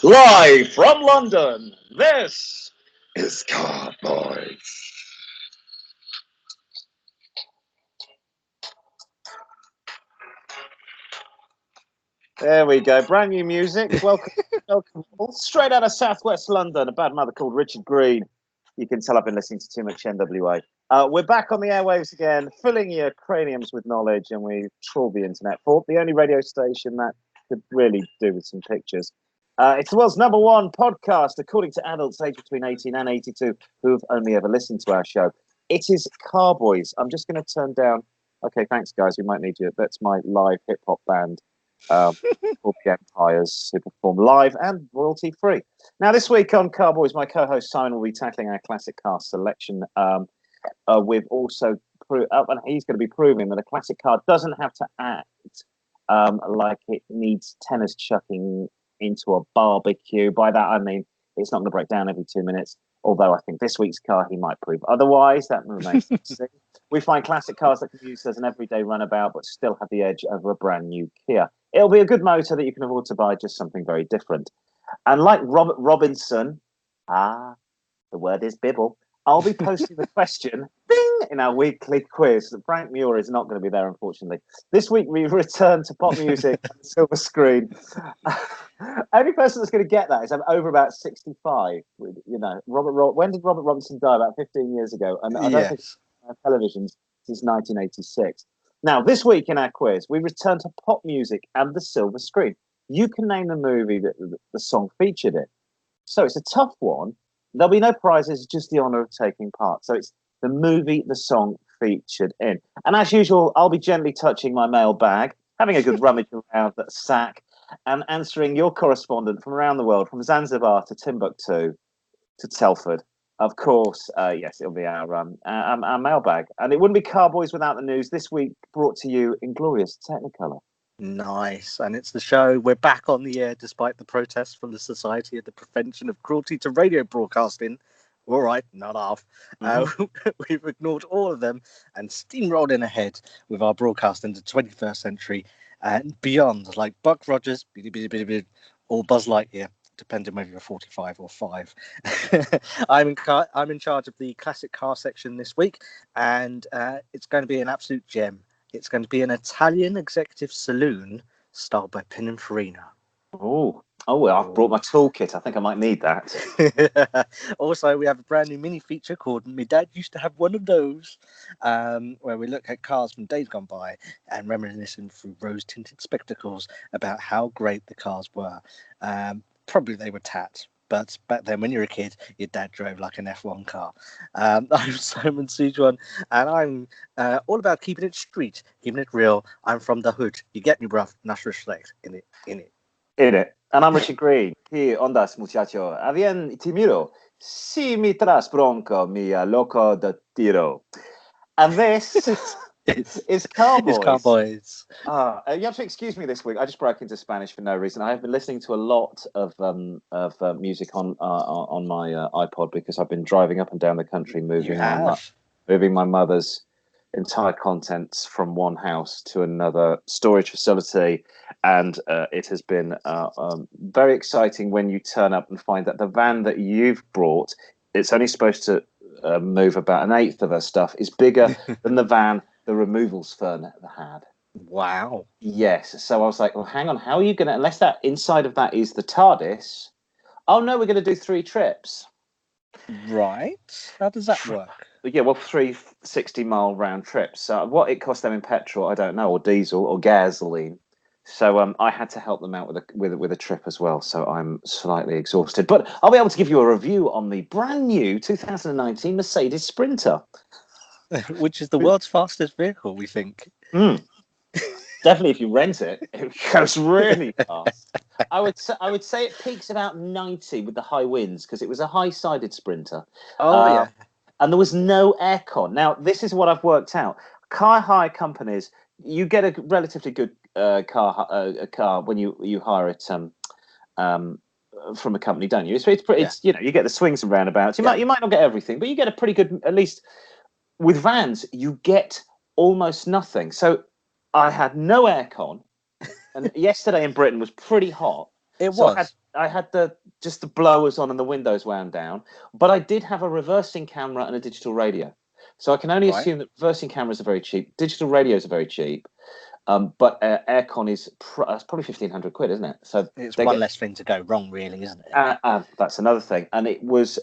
Live from London, this is Car-Boyz. There we go, brand new music. Welcome, welcome. Straight out of southwest London, a bad mother called Richard Green. You can tell I've been listening to too much NWA. We're back on the airwaves again, filling your craniums with knowledge, and we trawl the internet for the only radio station that could really do with some pictures. It's the world's #1 podcast, according to adults aged between 18 and 82 who've only ever listened to our show. It is Car-Boyz. I'm just going to turn down. Okay, thanks, guys. We might need you. That's my live hip hop band. Called the Empires, who perform live and royalty free. Now, this week on Car-Boyz, my co-host Simon will be tackling our classic car selection. We've also and he's going to be proving that a classic car doesn't have to act like it needs tennis chucking into a barbecue. By that I mean it's not going to break down every 2 minutes. Although I think this week's car he might prove otherwise. That remains to be seen. We find classic cars that can be used as an everyday runabout, but still have the edge over a brand new Kia. It'll be a good motor that you can afford to buy just something very different. And like Robert Robinson, the word is Bibble, I'll be posting the question ding, in our weekly quiz. Frank Muir is not going to be there, unfortunately. This week we return to pop music and silver screen. Only person that's going to get that is I'm over about 65. You know, when did Robert Robinson die? About 15 years ago. And I don't think televisions since 1986. Now, this week in our quiz, we return to pop music and the silver screen. You can name the movie that the song featured in. So it's a tough one. There'll be no prizes, just the honour of taking part. So it's the movie the song featured in. And as usual, I'll be gently touching my mailbag, having a good rummage around that sack, and answering your correspondent from around the world, from Zanzibar to Timbuktu to Telford. Of course, yes, it'll be our mailbag. And it wouldn't be Car-Boyz without the news. This week brought to you in glorious Technicolor. Nice. And it's the show. We're back on the air despite the protests from the Society of the Prevention of Cruelty to Radio Broadcasting. All right, not half. We've ignored all of them and steamrolled in ahead with our broadcast into the 21st century and beyond, like Buck Rogers, or Buzz Lightyear, depending whether you're 45 or 5. I'm in charge of the classic car section this week, and it's going to be an absolute gem. It's going to be an Italian executive saloon styled by Pininfarina. Oh, well, I've brought my toolkit. I think I might need that. Also, we have a brand new mini feature called My Dad Used to Have One of Those, where we look at cars from days gone by and reminiscing through rose-tinted spectacles about how great the cars were. Probably they were tat. But back then, when you were a kid, your dad drove like an F1 car. I'm Simon Sujuan, and I'm all about keeping it street, keeping it real. I'm from the hood. You get me, bruv? Nash reflect in it. And I'm Richard Green. Here, ondas, muchacho. Avien timiro. Si mi tras bronco, mi loco de tiro. And this is Car-Boyz. It's Car-Boyz. You have to excuse me this week. I just broke into Spanish for no reason. I have been listening to a lot of music on my iPod because I've been driving up and down the country, moving my mother's entire contents from one house to another storage facility, and it has been very exciting when you turn up and find that the van that you've brought, it's only supposed to move about an eighth of her stuff, is bigger than the van the removals firm had. Wow. Yes. So I was like, well, hang on, how are you going to, unless that inside of that is the TARDIS? Oh, no, we're going to do 3 trips. Right. How does that work? Yeah, well, 3 60-mile round trips. So what it cost them in petrol, I don't know, or diesel or gasoline. So I had to help them out with a trip as well. So I'm slightly exhausted. But I'll be able to give you a review on the brand new 2019 Mercedes Sprinter. Which is the world's fastest vehicle, we think. Definitely, if you rent it, it goes really fast. I would say it peaks about 90 with the high winds because it was a high-sided Sprinter. Yeah. And there was no aircon. Now, this is what I've worked out. Car hire companies, you get a relatively good car when you hire it from a company, don't you? It's pretty. It's, you know, you get the swings and roundabouts. You might not get everything, but you get a pretty good, at least. With vans, you get almost nothing. So I had no aircon, and yesterday in Britain was pretty hot. It So was. I had the blowers on and the windows wound down, but I did have a reversing camera and a digital radio. So I can only Right. assume that reversing cameras are very cheap, digital radios are very cheap, but aircon is it's probably £1,500, isn't it? So It's one less thing to go wrong, really, isn't it? that's another thing, and it was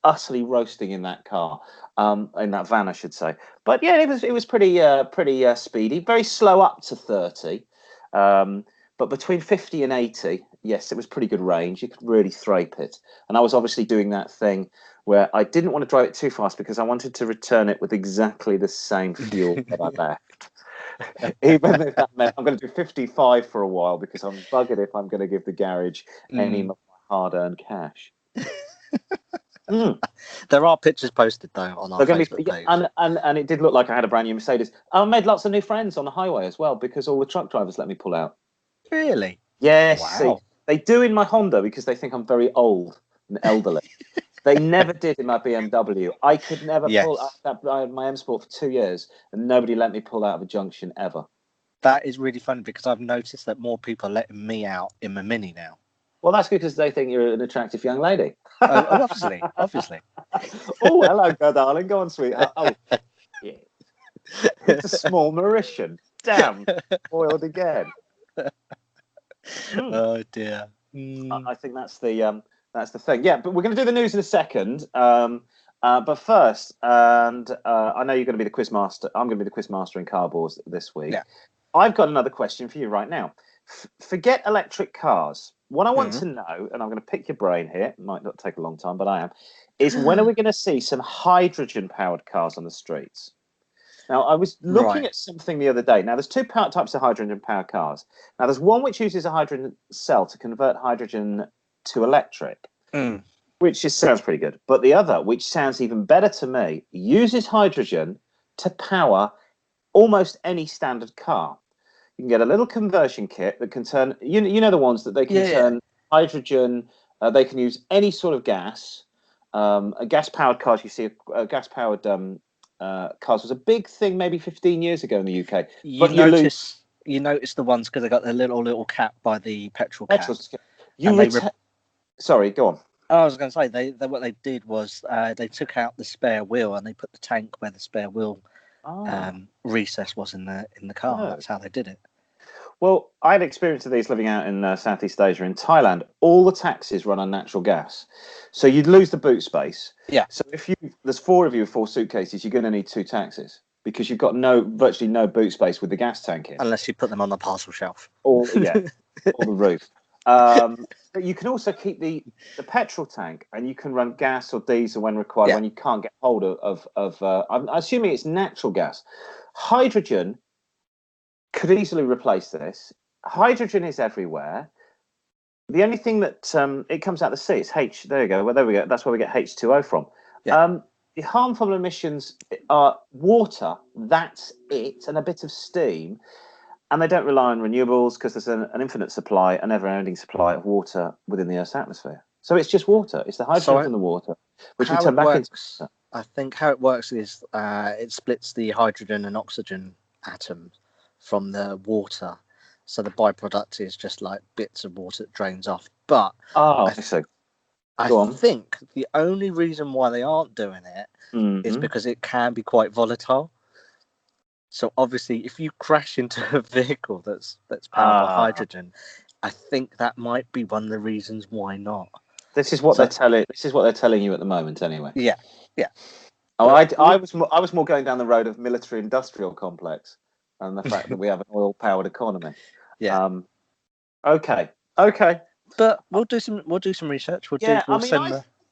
utterly roasting in that car, in that van, I should say. But yeah, it was pretty speedy, very slow up to 30, but between 50 and 80, yes, it was pretty good range. You could really thrape it, and I was obviously doing that thing where I didn't want to drive it too fast because I wanted to return it with exactly the same fuel that I left. Even if that meant I'm going to do 55 for a while because I'm buggered if I'm going to give the garage any of my hard-earned cash. There are pictures posted though on our Facebook page, and it did look like I had a brand new Mercedes. I made lots of new friends on the highway as well because all the truck drivers let me pull out. Really? Yes, Wow. see, they do in my Honda because they think I'm very old and elderly. They never did in my BMW. I could never pull out. I had my M Sport for 2 years, and nobody let me pull out of a junction ever. That is really funny because I've noticed that more people are letting me out in my Mini now. Well, that's because they think you're an attractive young lady. Obviously. Oh, hello, darling. Go on, sweetheart. Oh, yeah. It's a small Mauritian. Damn, boiled again. Oh dear. I think that's the thing. Yeah, but we're going to do the news in a second. But first, and I know you're going to be the quiz master. I'm going to be the quiz master in Car-Boyz this week. Yeah. I've got another question for you right now. Forget electric cars. What I want to know, and I'm going to pick your brain here, it might not take a long time, but I am, is when are we going to see some hydrogen-powered cars on the streets? Now, I was looking at something the other day. Now, there's two types of hydrogen-powered cars. Now, there's one which uses a hydrogen cell to convert hydrogen to electric, which just sounds pretty good. But the other, which sounds even better to me, uses hydrogen to power almost any standard car. You can get a little conversion kit that can turn, you know the ones that they can turn hydrogen, they can use any sort of gas. Gas-powered cars, you see, gas-powered cars was a big thing maybe 15 years ago in the UK. You notice the ones because they got the little cap by the petrol cap. Sorry, go on. I was going to say, what they did was they took out the spare wheel and they put the tank where the spare wheel recess was in the car. Oh. That's how they did it. Well, I had experience of these living out in Southeast Asia. In Thailand, all the taxis run on natural gas, so you'd lose the boot space. Yeah. So if there's 4 of you with 4 suitcases, you're going to need 2 taxis because you've got virtually no boot space with the gas tank in. Unless you put them on the parcel shelf or the roof. But you can also keep the petrol tank, and you can run gas or diesel when required when you can't get hold of I'm assuming it's natural gas. Hydrogen could easily replace this. Hydrogen is everywhere. The only thing that it comes out of the sea is H. There you go. Well, there we go. That's where we get H2O from. Yeah. The harmful emissions are water. That's it, and a bit of steam. And they don't rely on renewables because there's an infinite supply, a never-ending supply of water within the Earth's atmosphere. So it's just water. It's the hydrogen from the water, which we turn back into. I think how it works is it splits the hydrogen and oxygen atoms from the water, so the byproduct is just like bits of water that drains off. But I think the only reason why they aren't doing it is because it can be quite volatile. So obviously, if you crash into a vehicle that's powered by hydrogen, I think that might be one of the reasons why not. This is what they're telling. This is what they're telling you at the moment, anyway. Yeah. Oh, I was more going down the road of military-industrial complex. And the fact that we have an oil-powered economy. Yeah. Okay. But we'll do some research.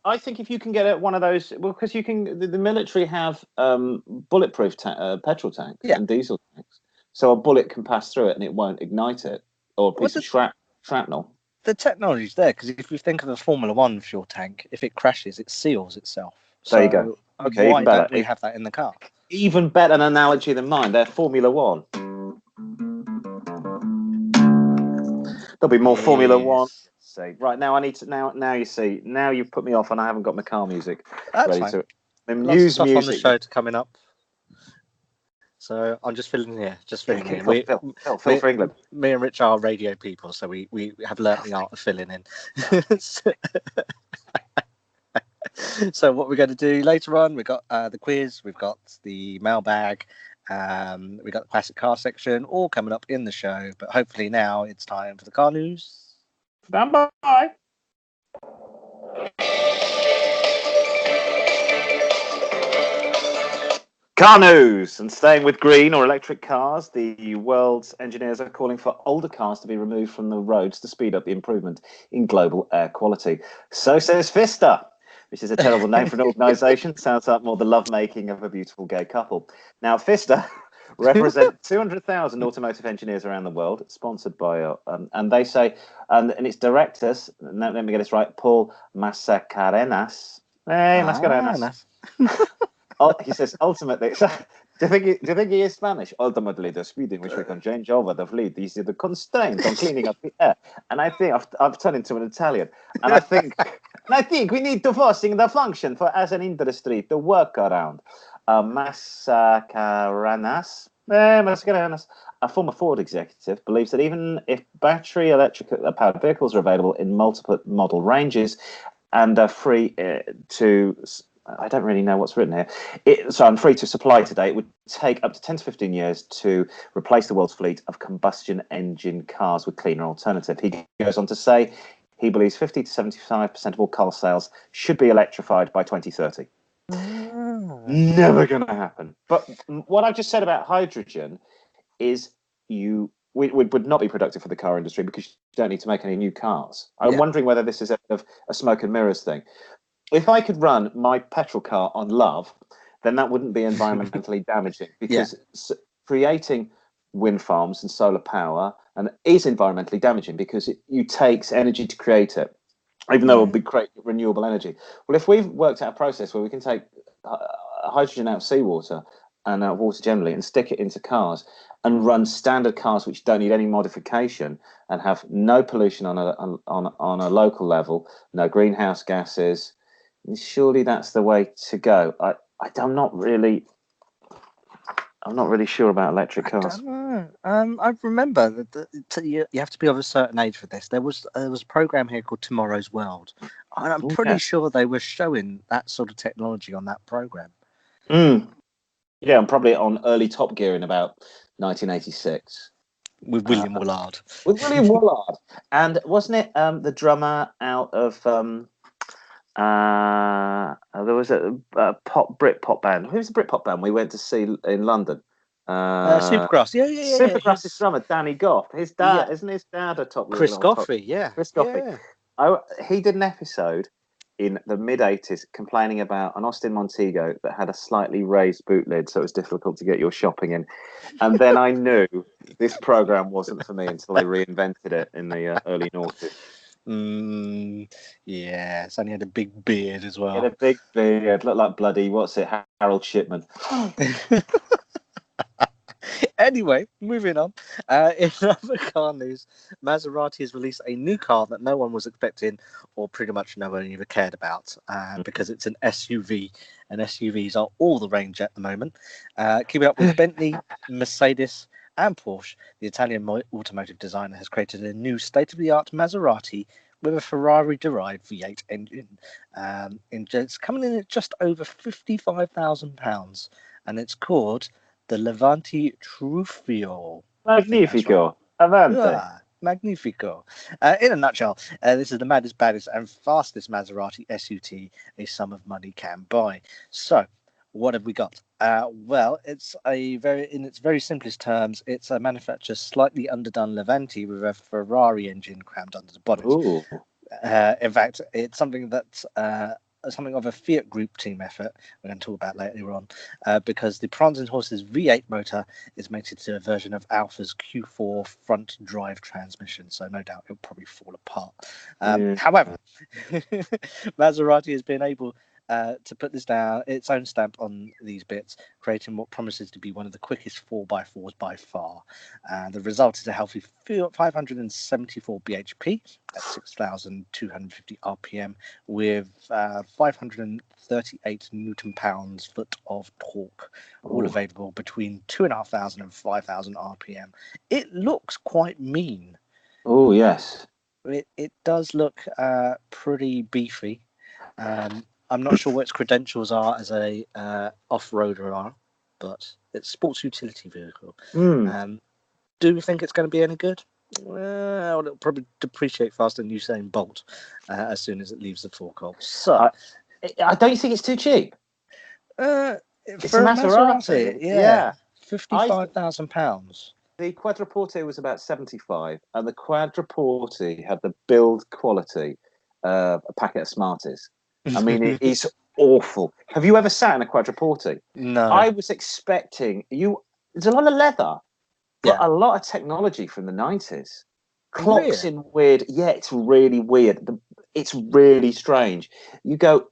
I think if you can get one of those, well, because you can, the military have bulletproof petrol tanks and diesel tanks, so a bullet can pass through it and it won't ignite it, or a piece of shrapnel. The technology's there because if you think of a Formula One fuel tank, if it crashes, it seals itself. There you go. Okay, why don't we have that in the car? Even better an analogy than mine. They're Formula One. There'll be more Formula One. See, right now I need to. Now you see. Now you've put me off, and I haven't got my car music ready to. Lots of stuff on the show coming up. So I'm just filling here. Phil for England. Me and Rich are radio people, so we have learnt the art of filling in. So what we're going to do later on, we've got the quiz, we've got the mailbag, we've got the classic car section, all coming up in the show. But hopefully now it's time for the car news. Stand by. Car news, and staying with green or electric cars, the world's engineers are calling for older cars to be removed from the roads to speed up the improvement in global air quality. So says Vista, which is a terrible name for an organisation. Sounds like more the lovemaking of a beautiful gay couple. Now, Vista represent 200,000 automotive engineers around the world, sponsored by, and they say, and its directors, let me get this right, Paul Mascarenas. Hey, Mascarenas. He says, ultimately, do you think he is Spanish? Ultimately, the speed in which we can change over the fleet is the constraint on cleaning up the air. And I think I've turned into an Italian. And I think we need to forcing the function for as an industry to work around. Mascarenas, a former Ford executive, believes that even if battery electric powered vehicles are available in multiple model ranges and are free to... I don't really know what's written here. So I'm free to supply today. It would take up to 10 to 15 years to replace the world's fleet of combustion engine cars with cleaner alternative. He goes on to say he believes 50 to 75% of all car sales should be electrified by 2030. Never going to happen. But what I've just said about hydrogen is would not be productive for the car industry because you don't need to make any new cars. I'm wondering whether this is a smoke and mirrors thing. If I could run my petrol car on love, then that wouldn't be environmentally damaging because creating wind farms and solar power is environmentally damaging because it takes energy to create it, even though it would be great renewable energy. Well, if we've worked out a process where we can take hydrogen out of seawater and out of water generally and stick it into cars and run standard cars which don't need any modification and have no pollution on a local level, no greenhouse gases, surely that's the way to go. I'm not really sure about electric cars. I don't know. I remember that you have to be of a certain age for this. There was a program here called Tomorrow's World, and I'm pretty sure they were showing that sort of technology on that program. Yeah, and probably on early Top Gear in about 1986 with William Willard. And wasn't it the drummer out of? There was a Britpop band. Who's the Britpop band we went to see in London? Supergrass. Yeah. Supergrass's drummer, Danny Goff. His dad, isn't his dad a top? Chris Goffey, Chris Goffey. Yeah. He did an episode in the mid-'80s complaining about an Austin Montego that had a slightly raised boot lid, so it was difficult to get your shopping in. And then I knew this program wasn't for me until they reinvented it in the early noughties. Yes, and he had a big beard as well. He had a big beard, looked like bloody, Harold Shipman. Anyway, moving on. In other car news, Maserati has released a new car that no one was expecting, or pretty much no one even cared about, because it's an SUV, and SUVs are all the range at the moment. Keeping up with Bentley, Mercedes, and Porsche, the Italian automotive designer has created a new state-of-the-art Maserati with a Ferrari-derived V8 engine. It's coming in at just over £55,000, and it's called the Levante Truffio. Magnifico. Avante. Magnifico. In a nutshell, this is the maddest, baddest, and fastest Maserati SUT a sum of money can buy. So, what have we got? Well, it's in its very simplest terms, it's a manufacturer's slightly underdone Levante with a Ferrari engine crammed under the bonnet. In fact, it's something that's something of a Fiat Group team effort. We're going to talk about later on, because the Prons and Horses V8 motor is mated to a version of Alfa's Q4 front drive transmission, so no doubt it'll probably fall apart. However, Maserati has been able to put this down, its own stamp on these bits, creating what promises to be one of the quickest 4x4s by far. The result is a healthy 574 bhp at 6,250 rpm with 538 newton pounds foot of torque, all available between 2,500 and 5,000 rpm. It looks quite mean. Oh, yes. It does look pretty beefy. I'm not sure what its credentials are as a off-roader are, but it's a sports utility vehicle. Do you think it's going to be any good? Well, it'll probably depreciate faster than Usain Bolt as soon as it leaves the forecourt. So, I don't think it's too cheap. It's for a Maserati, yeah. £55,000. The Quadriporte was about 75, and the Quadriporte had the build quality of a packet of Smarties. I mean, it's awful. Have you ever sat in a Quadriporte? No. I was expecting there's a lot of leather, but a lot of technology from the 90s. Clocks in weird. Yeah, it's really weird. It's really strange. You go,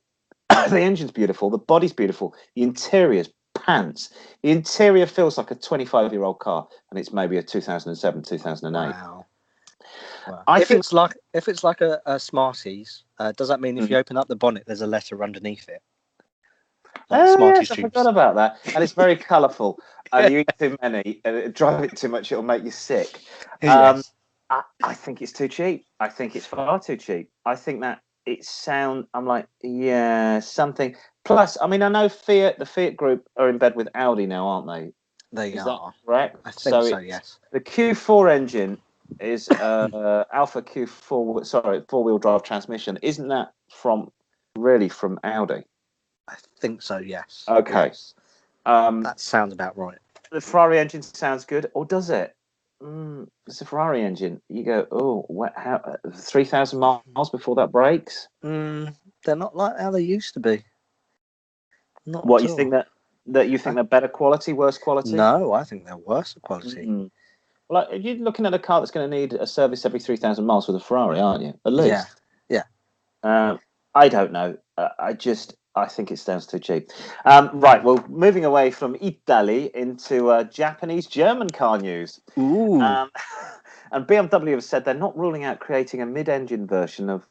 the engine's beautiful, the body's beautiful, the interior's pants. The interior feels like a 25-year-old car, and it's maybe a 2007, 2008. Wow. If it's like a Smarties, does that mean if you open up the bonnet, there's a letter underneath it? Like Smarties I forgot about that. And it's very colourful. You eat too many, and drive it too much, it'll make you sick. Yes. I think it's too cheap. I think it's far too cheap. I think that I'm like, something. Plus, I mean, I know the Fiat Group are in bed with Audi now, aren't they? Is that correct? I think so, yes. The Q4 engine is Alfa Q4, four-wheel drive transmission. Isn't that from Audi? I think so, yes. Okay. Yes. That sounds about right. The Ferrari engine sounds good, or does it? It's a Ferrari engine. You go, 3,000 miles before that breaks? They're not like how they used to be. Not what, at you all. think that you think they're better quality, worse quality? No, I think they're worse quality. Well, you're looking at a car that's going to need a service every 3,000 miles with a Ferrari, aren't you? At least. Yeah. I don't know. I think it sounds too cheap. Right, well, moving away from Italy into Japanese German car news. Ooh. And BMW have said they're not ruling out creating a mid-engine version of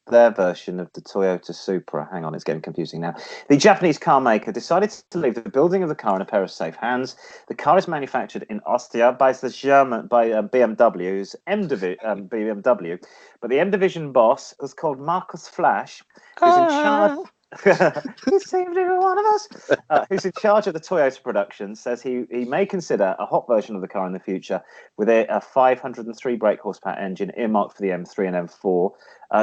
their version of the Toyota Supra. Hang on, it's getting confusing now. The Japanese car maker decided to leave the building of the car in a pair of safe hands. The car is manufactured in Austria by BMW's BMW, but the M division boss was called Markus Flasch, who's in charge. He saved every one of us. Who's in charge of the Toyota production, says he may consider a hot version of the car in the future with a 503 brake horsepower engine earmarked for the M3 and M4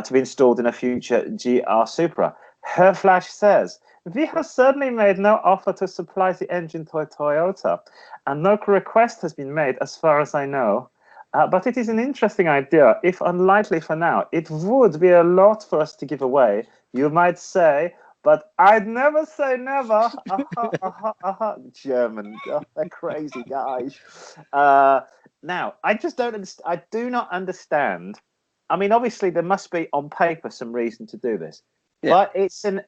to be installed in a future GR Supra. Herr Flasch says, "We have certainly made no offer to supply the engine to Toyota, and no request has been made as far as I know. But it is an interesting idea. If unlikely for now, it would be a lot for us to give away. You might say, but I'd never say never." German, they're crazy guys. Now, I just don't understand. I do not understand. I mean, obviously, there must be on paper some reason to do this, but it's in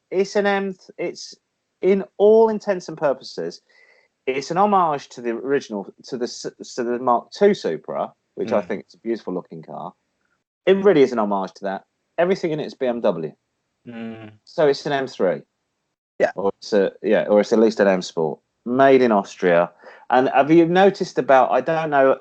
all intents and purposes, it's an homage to the original, to the Mark II Supra, which I think is a beautiful looking car. It really is an homage to that. Everything in it is BMW. So it's an M3. Or it's at least an M Sport. Made in Austria. And have you noticed I don't know,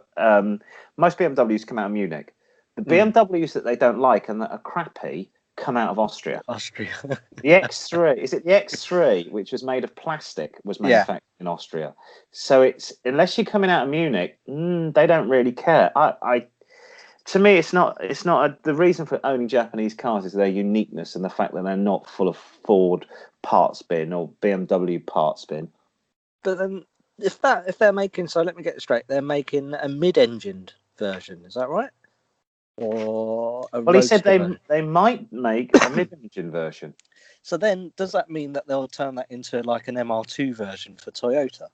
most BMWs come out of Munich. The BMWs that they don't like and that are crappy come out of Austria. The X3, is it the X3, which was made of plastic, was manufactured in Austria. So it's, unless you're coming out of Munich, they don't really care. To me, it's not the reason for owning Japanese cars is their uniqueness and the fact that they're not full of Ford parts bin or BMW parts bin. But then, if they're making, so let me get it straight, they're making a mid-engined version, is that right? Or he said they might make a mid-engine version. So then, does that mean that they'll turn that into like an MR2 version for Toyota?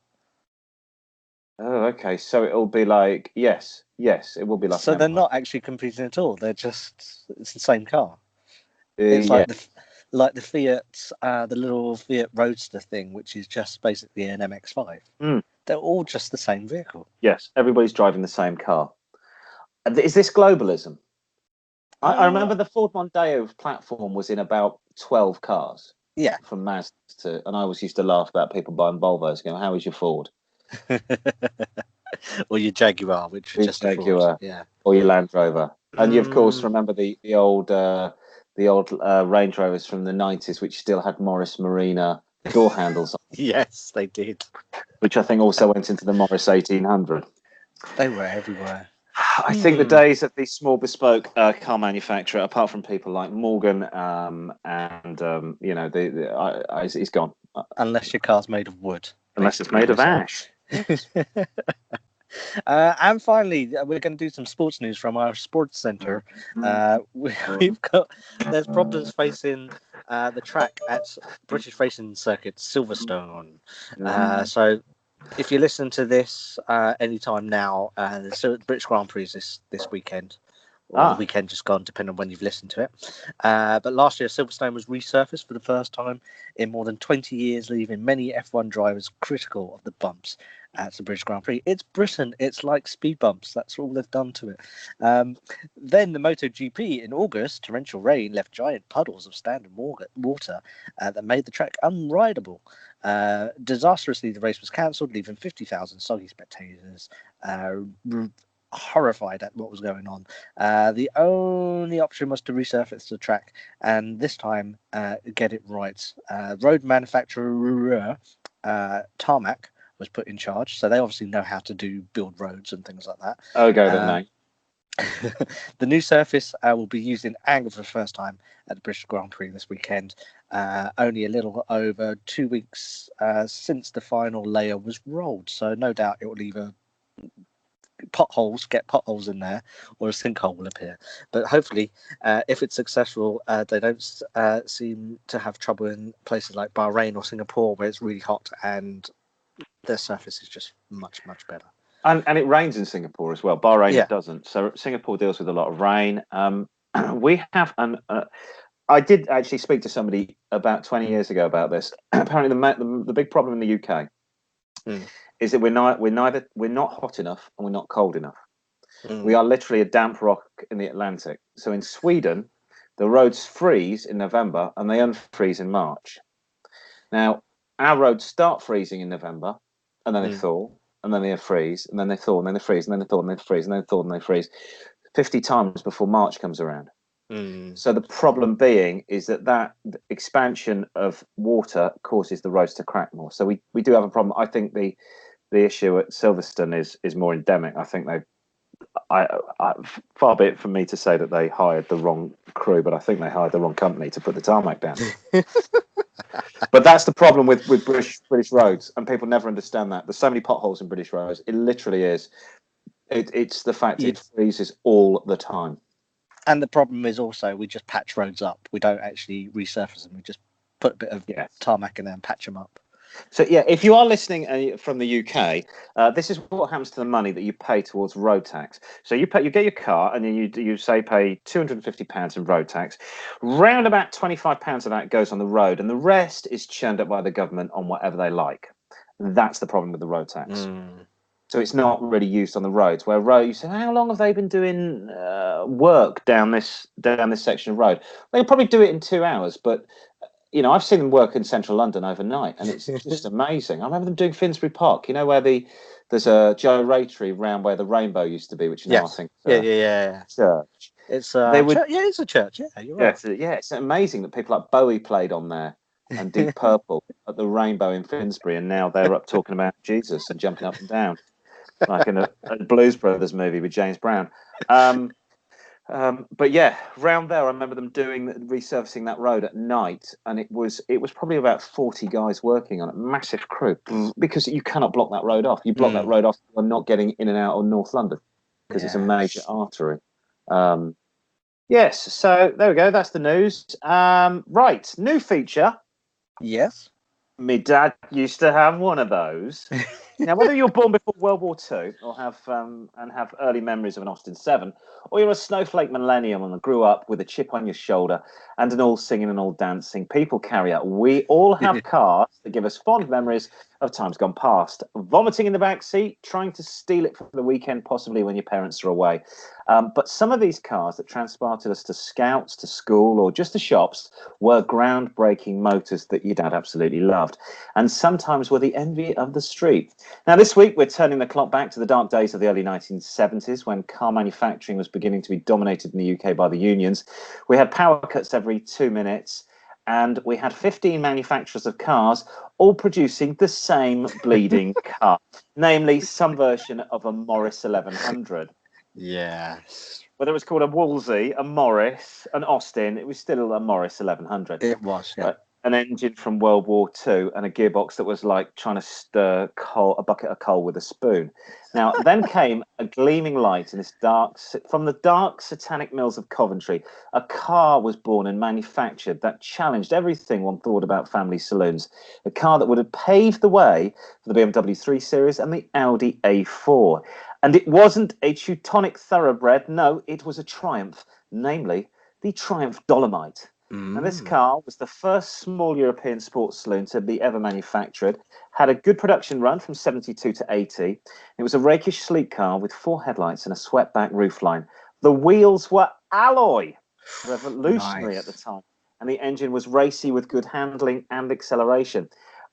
Oh, okay. So it'll be like yes, it will be like. So they're not actually competing at all. It's the same car. It's like like the Fiat, the little Fiat Roadster thing, which is just basically an MX-5. They're all just the same vehicle. Yes, everybody's driving the same car. Is this globalism? I remember the Ford Mondeo platform was in about 12 cars. Yeah. From Mazda to, and I always used to laugh about people buying Volvos, going, "How is your Ford?" Or your Jaguar, which is just Jaguar, yeah, or your Land Rover. And you, of course, remember the old Range Rovers from the 90s, which still had Morris Marina door handles on. Yes, they did. Which I think also went into the Morris 1800. They were everywhere. I think the days of the small bespoke car manufacturer, apart from people like Morgan, he's gone. Unless your car's made of wood. Unless it's made of ash. And finally, we're going to do some sports news from our sports centre. There's problems facing the track at British Racing Circuit, Silverstone. So if you listen to this anytime now, the British Grand Prix is this weekend. Or the weekend just gone, depending on when you've listened to it. But last year, Silverstone was resurfaced for the first time in more than 20 years, leaving many F1 drivers critical of the bumps at the British Grand Prix. It's Britain. It's like speed bumps. That's all they've done to it. Then the MotoGP in August, torrential rain left giant puddles of standing water that made the track unrideable. Disastrously, the race was cancelled, leaving 50,000 soggy spectators horrified at what was going on. The only option was to resurface the track, and this time get it right. Road manufacturer Tarmac was put in charge, so they obviously know how to build roads and things like that. Okay, then, mate. The new surface will be used in anger for the first time at the British Grand Prix this weekend. Only a little over 2 weeks since the final layer was rolled, so no doubt it will either get potholes in there, or a sinkhole will appear. But hopefully, if it's successful, they don't seem to have trouble in places like Bahrain or Singapore, where it's really hot and their surface is just much better. And it rains in Singapore as well. Bahrain it doesn't. So Singapore deals with a lot of rain. We have I did actually speak to somebody about 20 years ago about this. Apparently, the big problem in the UK is that we're not hot enough and we're not cold enough. We are literally a damp rock in the Atlantic. So in Sweden, the roads freeze in November and they unfreeze in March. Now, our roads start freezing in November, and then they thaw, and then they freeze, and then they thaw, and then they freeze, and then they thaw, and then they freeze, and then they thaw, and they freeze 50 times before March comes around. So the problem being is that expansion of water causes the roads to crack more. So we do have a problem. I think the issue at Silverstone is more endemic. I think far be it from me to say that they hired the wrong crew, but I think they hired the wrong company to put the tarmac down. But that's the problem with British roads, and people never understand that. There's so many potholes in British roads. It literally is. It's the fact it freezes all the time. And the problem is also we just patch roads up. We don't actually resurface them. We just put a bit of tarmac in there and patch them up. So, if you are listening from the UK, this is what happens to the money that you pay towards road tax. So you get your car and then you say pay £250 in road tax. Round about £25 of that goes on the road, and the rest is churned up by the government on whatever they like. That's the problem with the road tax. So it's not really used on the roads. Where you say, how long have they been doing work down this section of road? They could probably do it in 2 hours, but I've seen them work in central London overnight, and it's just amazing. I remember them doing Finsbury Park. Where there's a gyratory round where the Rainbow used to be, which now I think church. It's it's a church. Yeah, you're right. It's amazing that people like Bowie played on there and Deep Purple at the Rainbow in Finsbury, and now they're up talking about Jesus and jumping up and down like in a Blues Brothers movie with James Brown. But round there, I remember them resurfacing that road at night, and it was probably about 40 guys working on it, massive crew, because you cannot block that road off. You block that road off, you're not getting in and out of North London because it's a major artery. Yes, so there we go. That's the news. Right, new feature. Yes. My dad used to have one of those. Now, whether you're born before World War II or have early memories of an Austin 7, or you're a snowflake millennium and grew up with a chip on your shoulder and an all singing and all dancing people carrier, we all have cars that give us fond memories of times gone past. Vomiting in the back seat, trying to steal it for the weekend, possibly when your parents are away. But some of these cars that transported us to scouts, to school, or just to shops were groundbreaking motors that your dad absolutely loved, and sometimes were the envy of the street. Now, this week, we're turning the clock back to the dark days of the early 1970s when car manufacturing was beginning to be dominated in the UK by the unions. We had power cuts every 2 minutes, and we had 15 manufacturers of cars all producing the same bleeding car, namely some version of a Morris 1100. Yes. Whether it was called a Wolsey, a Morris, an Austin, it was still a Morris 1100. It was, yeah. An engine from World War II and a gearbox that was like trying to stir a bucket of coal with a spoon. Now, then came a gleaming light in this from the dark satanic mills of Coventry. A car was born and manufactured that challenged everything one thought about family saloons. A car that would have paved the way for the BMW 3 Series and the Audi A4. And it wasn't a Teutonic thoroughbred. No, it was a Triumph, namely the Triumph Dolomite. Now, this car was the first small European sports saloon to be ever manufactured, had a good production run from 72 to 80. It was a rakish, sleek car with 4 headlights and a swept-back roofline. The wheels were alloy, revolutionary at the time, and the engine was racy with good handling and acceleration,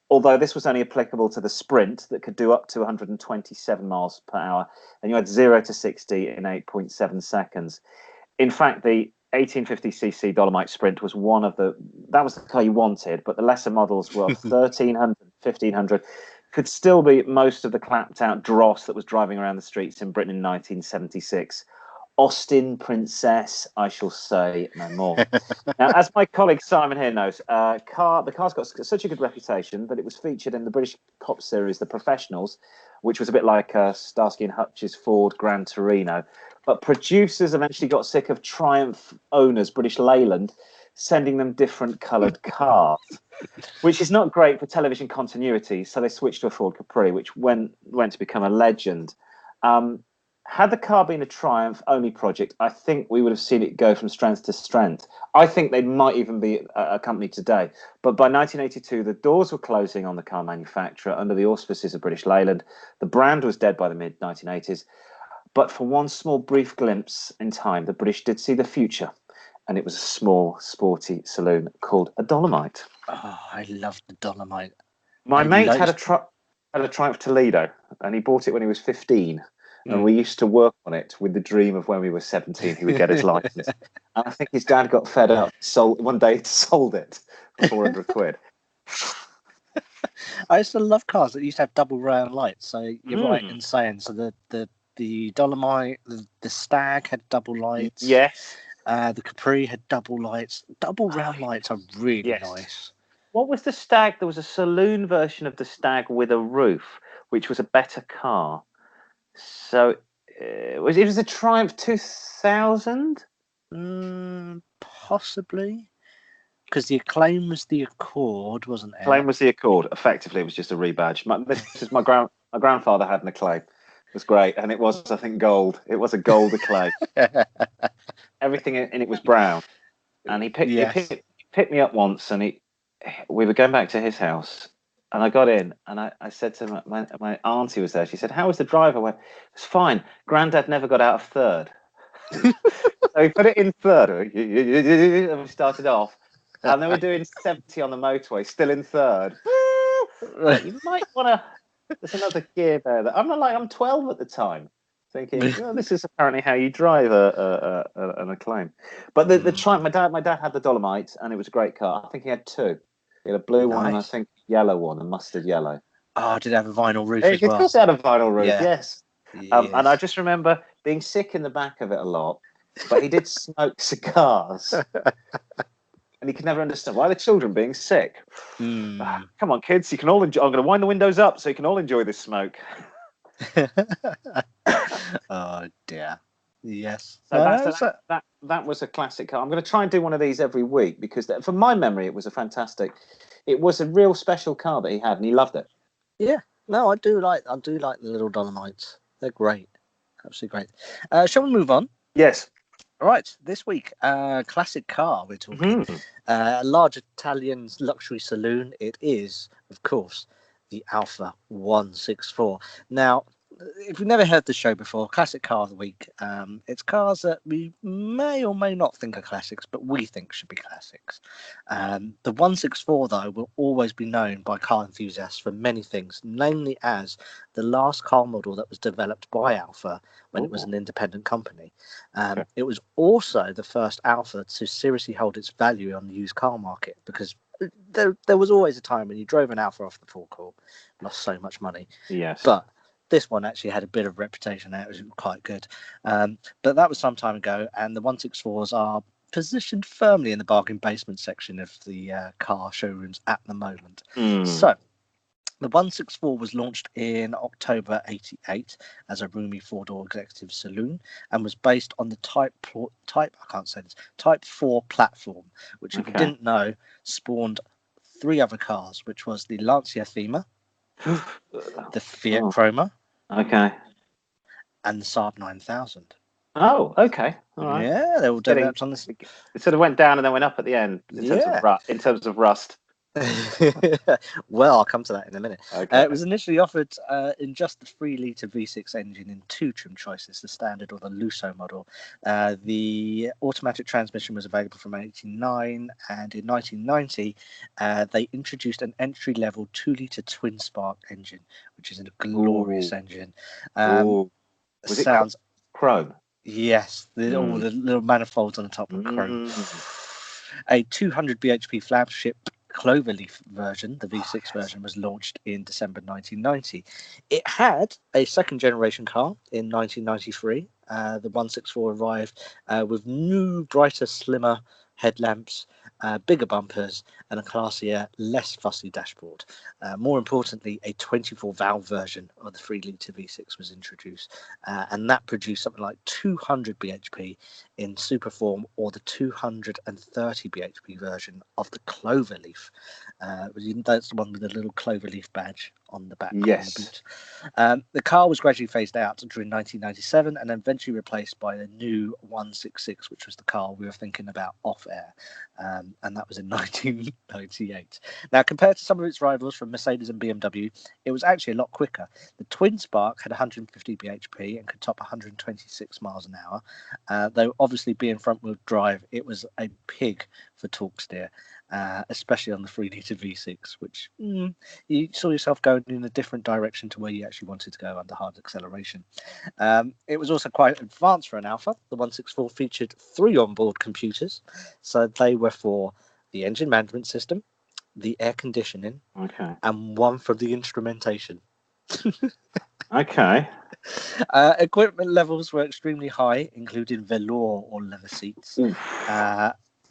although this was only applicable to the Sprint that could do up to 127 miles per hour, and you had 0 to 60 in 8.7 seconds. In fact, the 1850cc Dolomite Sprint was that was the car you wanted, but the lesser models were 1300, 1500, could still be most of the clapped out dross that was driving around the streets in Britain in 1976. Austin Princess, I shall say no more. Now, as my colleague Simon here knows, the car's got such a good reputation that it was featured in the British cop series, The Professionals, which was a bit like Starsky and Hutch's Ford Gran Torino. But producers eventually got sick of Triumph owners, British Leyland, sending them different coloured cars, which is not great for television continuity. So they switched to a Ford Capri, which went to become a legend. Had the car been a Triumph-only project, I think we would have seen it go from strength to strength. I think they might even be a company today. But by 1982, the doors were closing on the car manufacturer under the auspices of British Leyland. The brand was dead by the mid-1980s. But for one small brief glimpse in time, the British did see the future. And it was a small, sporty saloon called a Dolomite. Oh, I loved the Dolomite. My mate had a Triumph Toledo, and he bought it when he was 15. And we used to work on it with the dream of when we were 17, he would get his license. And I think his dad got fed up, one day sold it for 400 quid. I used to love cars that used to have double round lights. So you're right in saying, so the Dolomite, the Stag had double lights. Yes. The Capri had double lights. Double round lights are really nice. What was the Stag? There was a saloon version of the Stag with a roof, which was a better car. So it was a Triumph 2000? Possibly. Because the Acclaim was the Accord, wasn't it? Acclaim was the Accord. Effectively, it was just a rebadge. My grandfather had an Acclaim. It was great, and it was, I think, gold. It was a gold Acclaim. Everything in it was brown. And he picked me up once, and we were going back to his house. And I got in, and I said to my auntie was there. She said, "How was the drive?" I went, "It's fine. Granddad never got out of third." So he put it in third, and we started off. And then we're doing 70 on the motorway, still in third. You might want to. There's another gear there. I'm 12 at the time, thinking, oh, this is apparently how you drive an Acclaim. But the Triumph, my dad had the Dolomite, and it was a great car. I think he had 2. He had a blue one and I think yellow one, a mustard yellow. Oh, did it have a vinyl roof as well? Of course it had a vinyl roof, yes. And I just remember being sick in the back of it a lot, but he did smoke cigars. And he could never understand why the children being sick. Come on, kids, you can all enjoy. I'm going to wind the windows up so you can all enjoy this smoke. Oh dear. Yes. So that was a classic car. I'm going to try and do one of these every week because from my memory, it was a real special car that he had, and he loved it. Yeah. No, I do like the little Dolomites. They're great, absolutely great. Shall we move on? Yes. All right, this week, classic car. We're talking a large Italian luxury saloon. It is, of course, the Alfa 164. Now, if you've never heard the show before, classic car of the week. It's cars that we may or may not think are classics, but we think should be classics. The 164, though, will always be known by car enthusiasts for many things, namely as the last car model that was developed by Alfa when it was an independent company. It was also the first Alfa to seriously hold its value on the used car market, because there was always a time when you drove an Alfa off the forecourt, lost so much money. Yes. But this one actually had a bit of reputation. It was quite good. But that was some time ago, and the 164s are positioned firmly in the bargain basement section of the car showrooms at the moment. So the 164 was launched in October 88 as a roomy four-door executive saloon and was based on the Type 4 platform, which, if you didn't know, spawned three other cars, which was the Lancia Thema, the Fiat Chroma, and the Saab 9000. Oh, okay. All right. Yeah, they all developed on this. It sort of went down and then went up at the end in terms of rust. Well, I'll come to that in a minute. Okay. It was initially offered in just the 3-litre V6 engine in two trim choices, the standard or the Lusso model. The automatic transmission was available from 1989, and in 1990 they introduced an entry-level 2-litre twin-spark engine, which is a glorious engine. Was it chrome? Yes, all the little manifolds on the top of chrome. A 200 bhp flagship Cloverleaf version, the V6 version, was launched in December 1990. It had a second generation car in 1993. The 164 arrived with new, brighter, slimmer headlamps, bigger bumpers, and a classier, less fussy dashboard. More importantly, a 24-valve version of the 3-litre V6 was introduced, and that produced something like 200 bhp in Superform, or the 230 bhp version of the Cloverleaf. That's the one with the little Cloverleaf badge on the back. Yes. On the boot. The car was gradually phased out during 1997 and eventually replaced by the new 166, which was the car we were thinking about off air. And that was in 1998. Now, compared to some of its rivals from Mercedes and BMW, it was actually a lot quicker. The Twin Spark had 150 bhp and could top 126 miles an hour. Though obviously being front-wheel drive, it was a pig for torque steer, especially on the 3-litre V6, which you saw yourself going in a different direction to where you actually wanted to go under hard acceleration. It was also quite advanced for an Alfa. The 164 featured 3 onboard computers, so they were for the engine management system, the air conditioning, and one for the instrumentation. Equipment levels were extremely high, including velour or leather seats,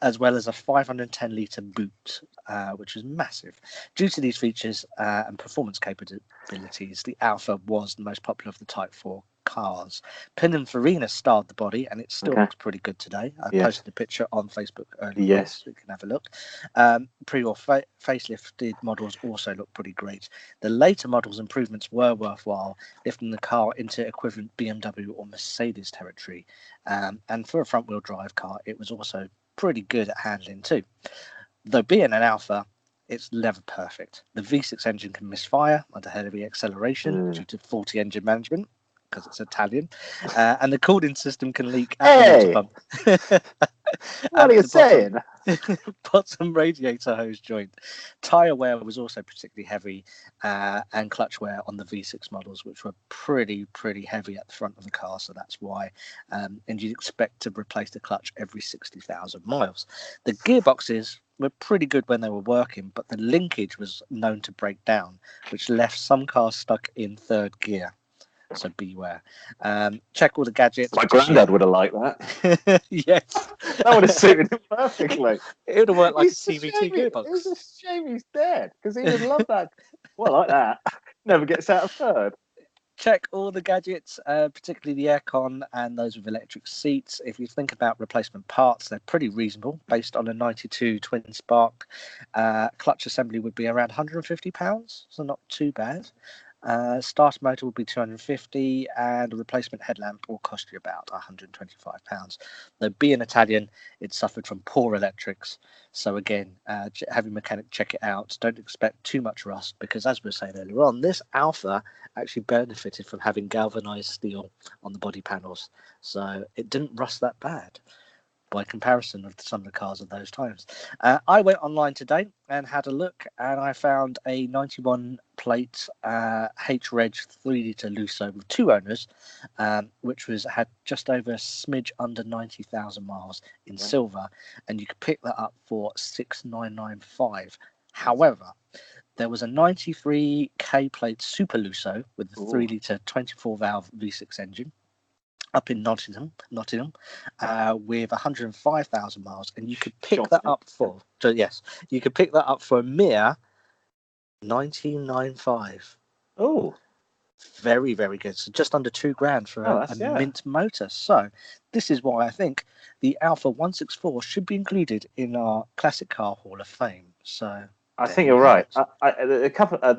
as well as a 510-litre boot, which was massive. Due to these features and performance capabilities, the Alfa was the most popular of the Type 4 cars. Pininfarina starred the body, and it still looks pretty good today. I posted a picture on Facebook earlier, so you can have a look. Pre-or facelifted models also look pretty great. The later models' improvements were worthwhile, lifting the car into equivalent BMW or Mercedes territory. And for a front-wheel drive car, it was also pretty good at handling too. Though being an Alfa, it's never perfect. The V6 engine can misfire under heavy acceleration due to faulty engine management, because it's Italian, and the cooling system can leak at the water pump. What are you saying? Bottom radiator hose joint. Tyre wear was also particularly heavy, and clutch wear on the V6 models, which were pretty heavy at the front of the car, so that's why. And you'd expect to replace the clutch every 60,000 miles. The gearboxes were pretty good when they were working, but the linkage was known to break down, which left some cars stuck in third gear. So beware. Check all the gadgets. My granddad would have liked that. Yes. That would have suited him perfectly. It would have worked like a CVT gearbox. It's a shame he's dead, because he would love that. Well, like that. Never gets out of third. Check all the gadgets, particularly the aircon and those with electric seats. If you think about replacement parts, they're pretty reasonable. Based on a 92 twin spark, clutch assembly would be around £150, so not too bad. Starter motor will be 250, and a replacement headlamp will cost you about £125. Though being Italian, it suffered from poor electrics. So again, have your mechanic check it out. Don't expect too much rust, because as we were saying earlier on, this Alfa actually benefited from having galvanized steel on the body panels. So it didn't rust that bad by comparison of some of the cars of those times. I went online today and had a look, and I found a 91 plate H-Reg 3-litre Lusso with 2 owners, which had just over a smidge under 90,000 miles in silver, and you could pick that up for 6,995. However, there was a 93 K plate Super Lusso with the 3-litre 24-valve V6 engine up in Nottingham, with 105,000 miles, and you could pick that up for you could pick that up for a mere 1995. Oh, very, very good. So just under £2,000 for a mint motor. So this is why I think the Alfa 164 should be included in our classic car Hall of Fame. So I think you're right. A couple of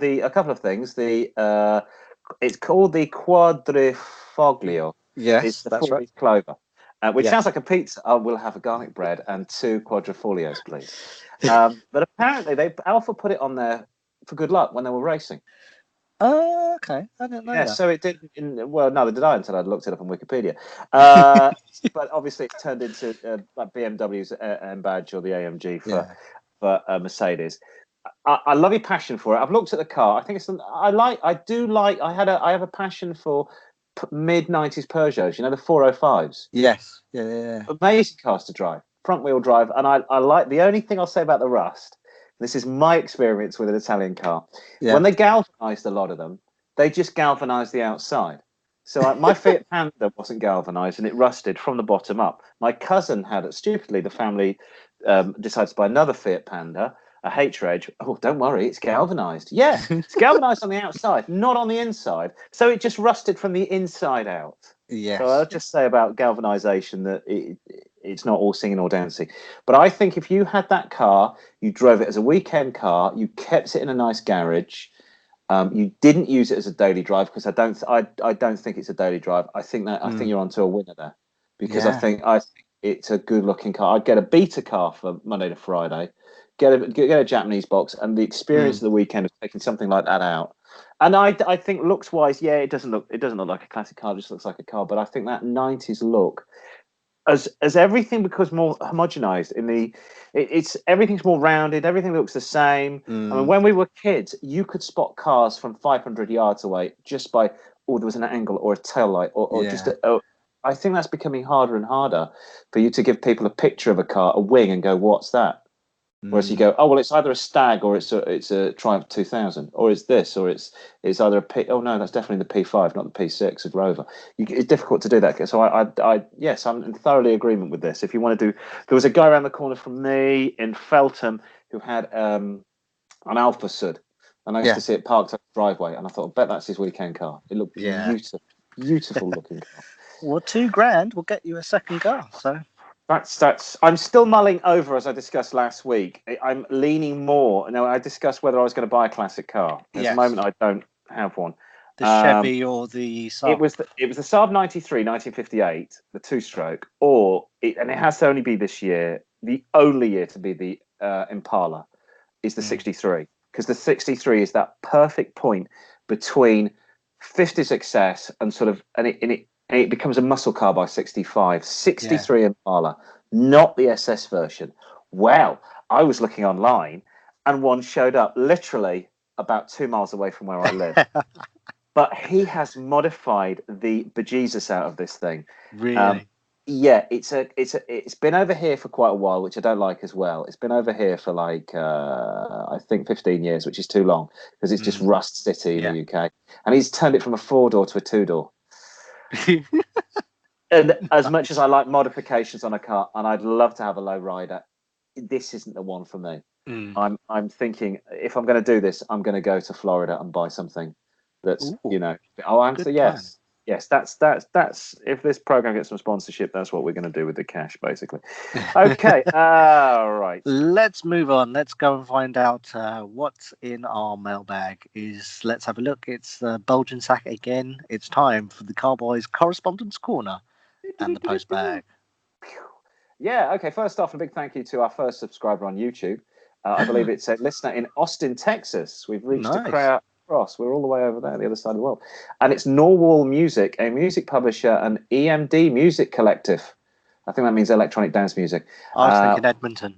things. It's called the Quadrifoglio. Yes, it's the that's four-leaf right. clover, which sounds like a pizza. We'll have a garlic bread and 2 quadrifolios, please. But apparently, Alfa put it on there for good luck when they were racing. Oh, okay. I didn't know that. So it did. Neither did I until I'd looked it up on Wikipedia. But obviously, it's turned into like BMW's M badge or the AMG for Mercedes. I love your passion for it. I've looked at the car. I think it's. I have a passion for mid-90s Peugeots. You know, the 405s. Yes. Yeah. Amazing cars to drive, front-wheel drive, and I like. The only thing I'll say about the rust. This is my experience with an Italian car. Yeah. When they galvanised a lot of them, they just galvanised the outside. So my Fiat Panda wasn't galvanised, and it rusted from the bottom up. My cousin had it. Stupidly, the family decided to buy another Fiat Panda, a H-Reg. Oh, don't worry, it's galvanised. Yeah, it's galvanised on the outside, not on the inside. So it just rusted from the inside out. Yes. So I'll just say about galvanisation that it's not all singing or dancing. But I think if you had that car, you drove it as a weekend car, you kept it in a nice garage, you didn't use it as a daily drive, because I don't think it's a daily drive. I think you're onto a winner there, because I think it's a good looking car. I'd get a beta car for Monday to Friday, get a Japanese box, and the experience of the weekend of taking something like that out. And I think looks wise, it doesn't look like a classic car. It just looks like a car. But I think that 90s look, as everything becomes more homogenized everything's more rounded. Everything looks the same. I mean, when we were kids, you could spot cars from 500 yards away just by there was an angle or a tail light or just I think that's becoming harder and harder for you to give people a picture of a car, a wing, and go, what's that? Whereas you go, oh well, it's either a Stag or it's a Triumph 2000, or it's this, or it's either a P. Oh no, that's definitely the P5, not the P6 of Rover. It's difficult to do that. So I'm in thoroughly agreement with this. If you want to do, there was a guy around the corner from me in Feltham who had an Alfa Sud, and I used to see it parked up the driveway, and I thought, I bet that's his weekend car. It looked beautiful looking car. Well, £2,000 will get you a second car. So. That's. I'm still mulling over, as I discussed last week. I'm leaning more. Now, I discussed whether I was going to buy a classic car. At the moment, I don't have one. The Chevy or the Saab? It was the Saab 93, 1958, the two-stroke, and it has to only be this year. The only year to be the Impala is the 63, because the 63 is that perfect point between 50s excess and sort of, and it becomes a muscle car by 65. 63 Impala, not the SS version. Well, I was looking online, and one showed up literally about 2 miles away from where I live. But he has modified the bejesus out of this thing. Really? It's been over here for quite a while, which I don't like as well. It's been over here for I think 15 years, which is too long, because it's just Rust City in the UK. And he's turned it from a 4-door to a 2-door. And as much as I like modifications on a car, and I'd love to have a low rider, this isn't the one for me. I'm thinking, if I'm going to do this, I'm going to go to Florida and buy something that's, Ooh, I'll answer yes. Yes, that's if this program gets some sponsorship, that's what we're going to do with the cash, basically. Okay, all right. Let's move on. Let's go and find out what's in our mailbag. Let's have a look. It's Bulging Sack again. It's time for the Car-Boyz Correspondence Corner and the post bag. Yeah, okay. First off, a big thank you to our first subscriber on YouTube. I believe it's a listener in Austin, Texas. We've reached a crowd across. We're all the way over there, the other side of the world. And it's Norwall Music, a music publisher, and EMD Music Collective. I think that means electronic dance music. I was thinking Edmonton.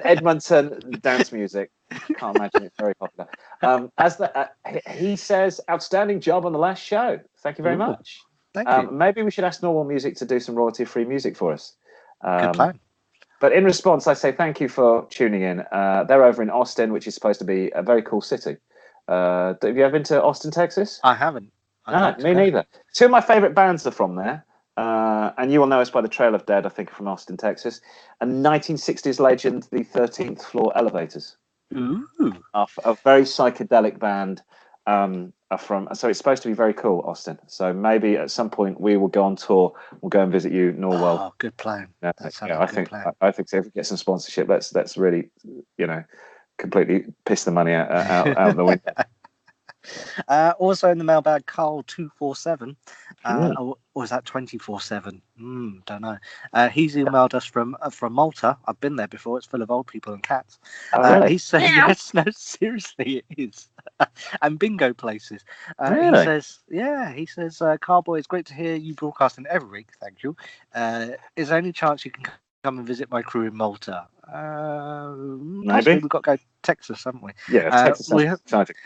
Edmonton dance music. Can't imagine it's very popular. He says, outstanding job on the last show. Thank you very much. Thank you. Maybe we should ask Norwall Music to do some royalty-free music for us. Good plan. But in response, I say thank you for tuning in. They're over in Austin, which is supposed to be a very cool city. Have you ever been to Austin, Texas? I haven't. Me neither. Two of my favourite bands are from there. And you will know us by the Trail of Dead, I think, from Austin, Texas. And 1960s legend, the 13th Floor Elevators. Ooh. A very psychedelic band. So it's supposed to be very cool, Austin. So maybe at some point we will go on tour. We'll go and visit you, Norwell. Oh, good plan. I think so. If we get some sponsorship, let's really, completely piss the money out the window. Also in the mailbag, Carl247. Or is that 24/7? Don't know. He's emailed us from Malta. I've been there before. It's full of old people and cats. Really? He said, yes, no, seriously, it is. And bingo places. Really? He says, Car-Boy, it's great to hear you broadcasting every week. Thank you. Is there any chance you can come and visit my crew in Malta? Maybe. We've got to go to Texas, haven't we? Yeah, Texas sounds exciting.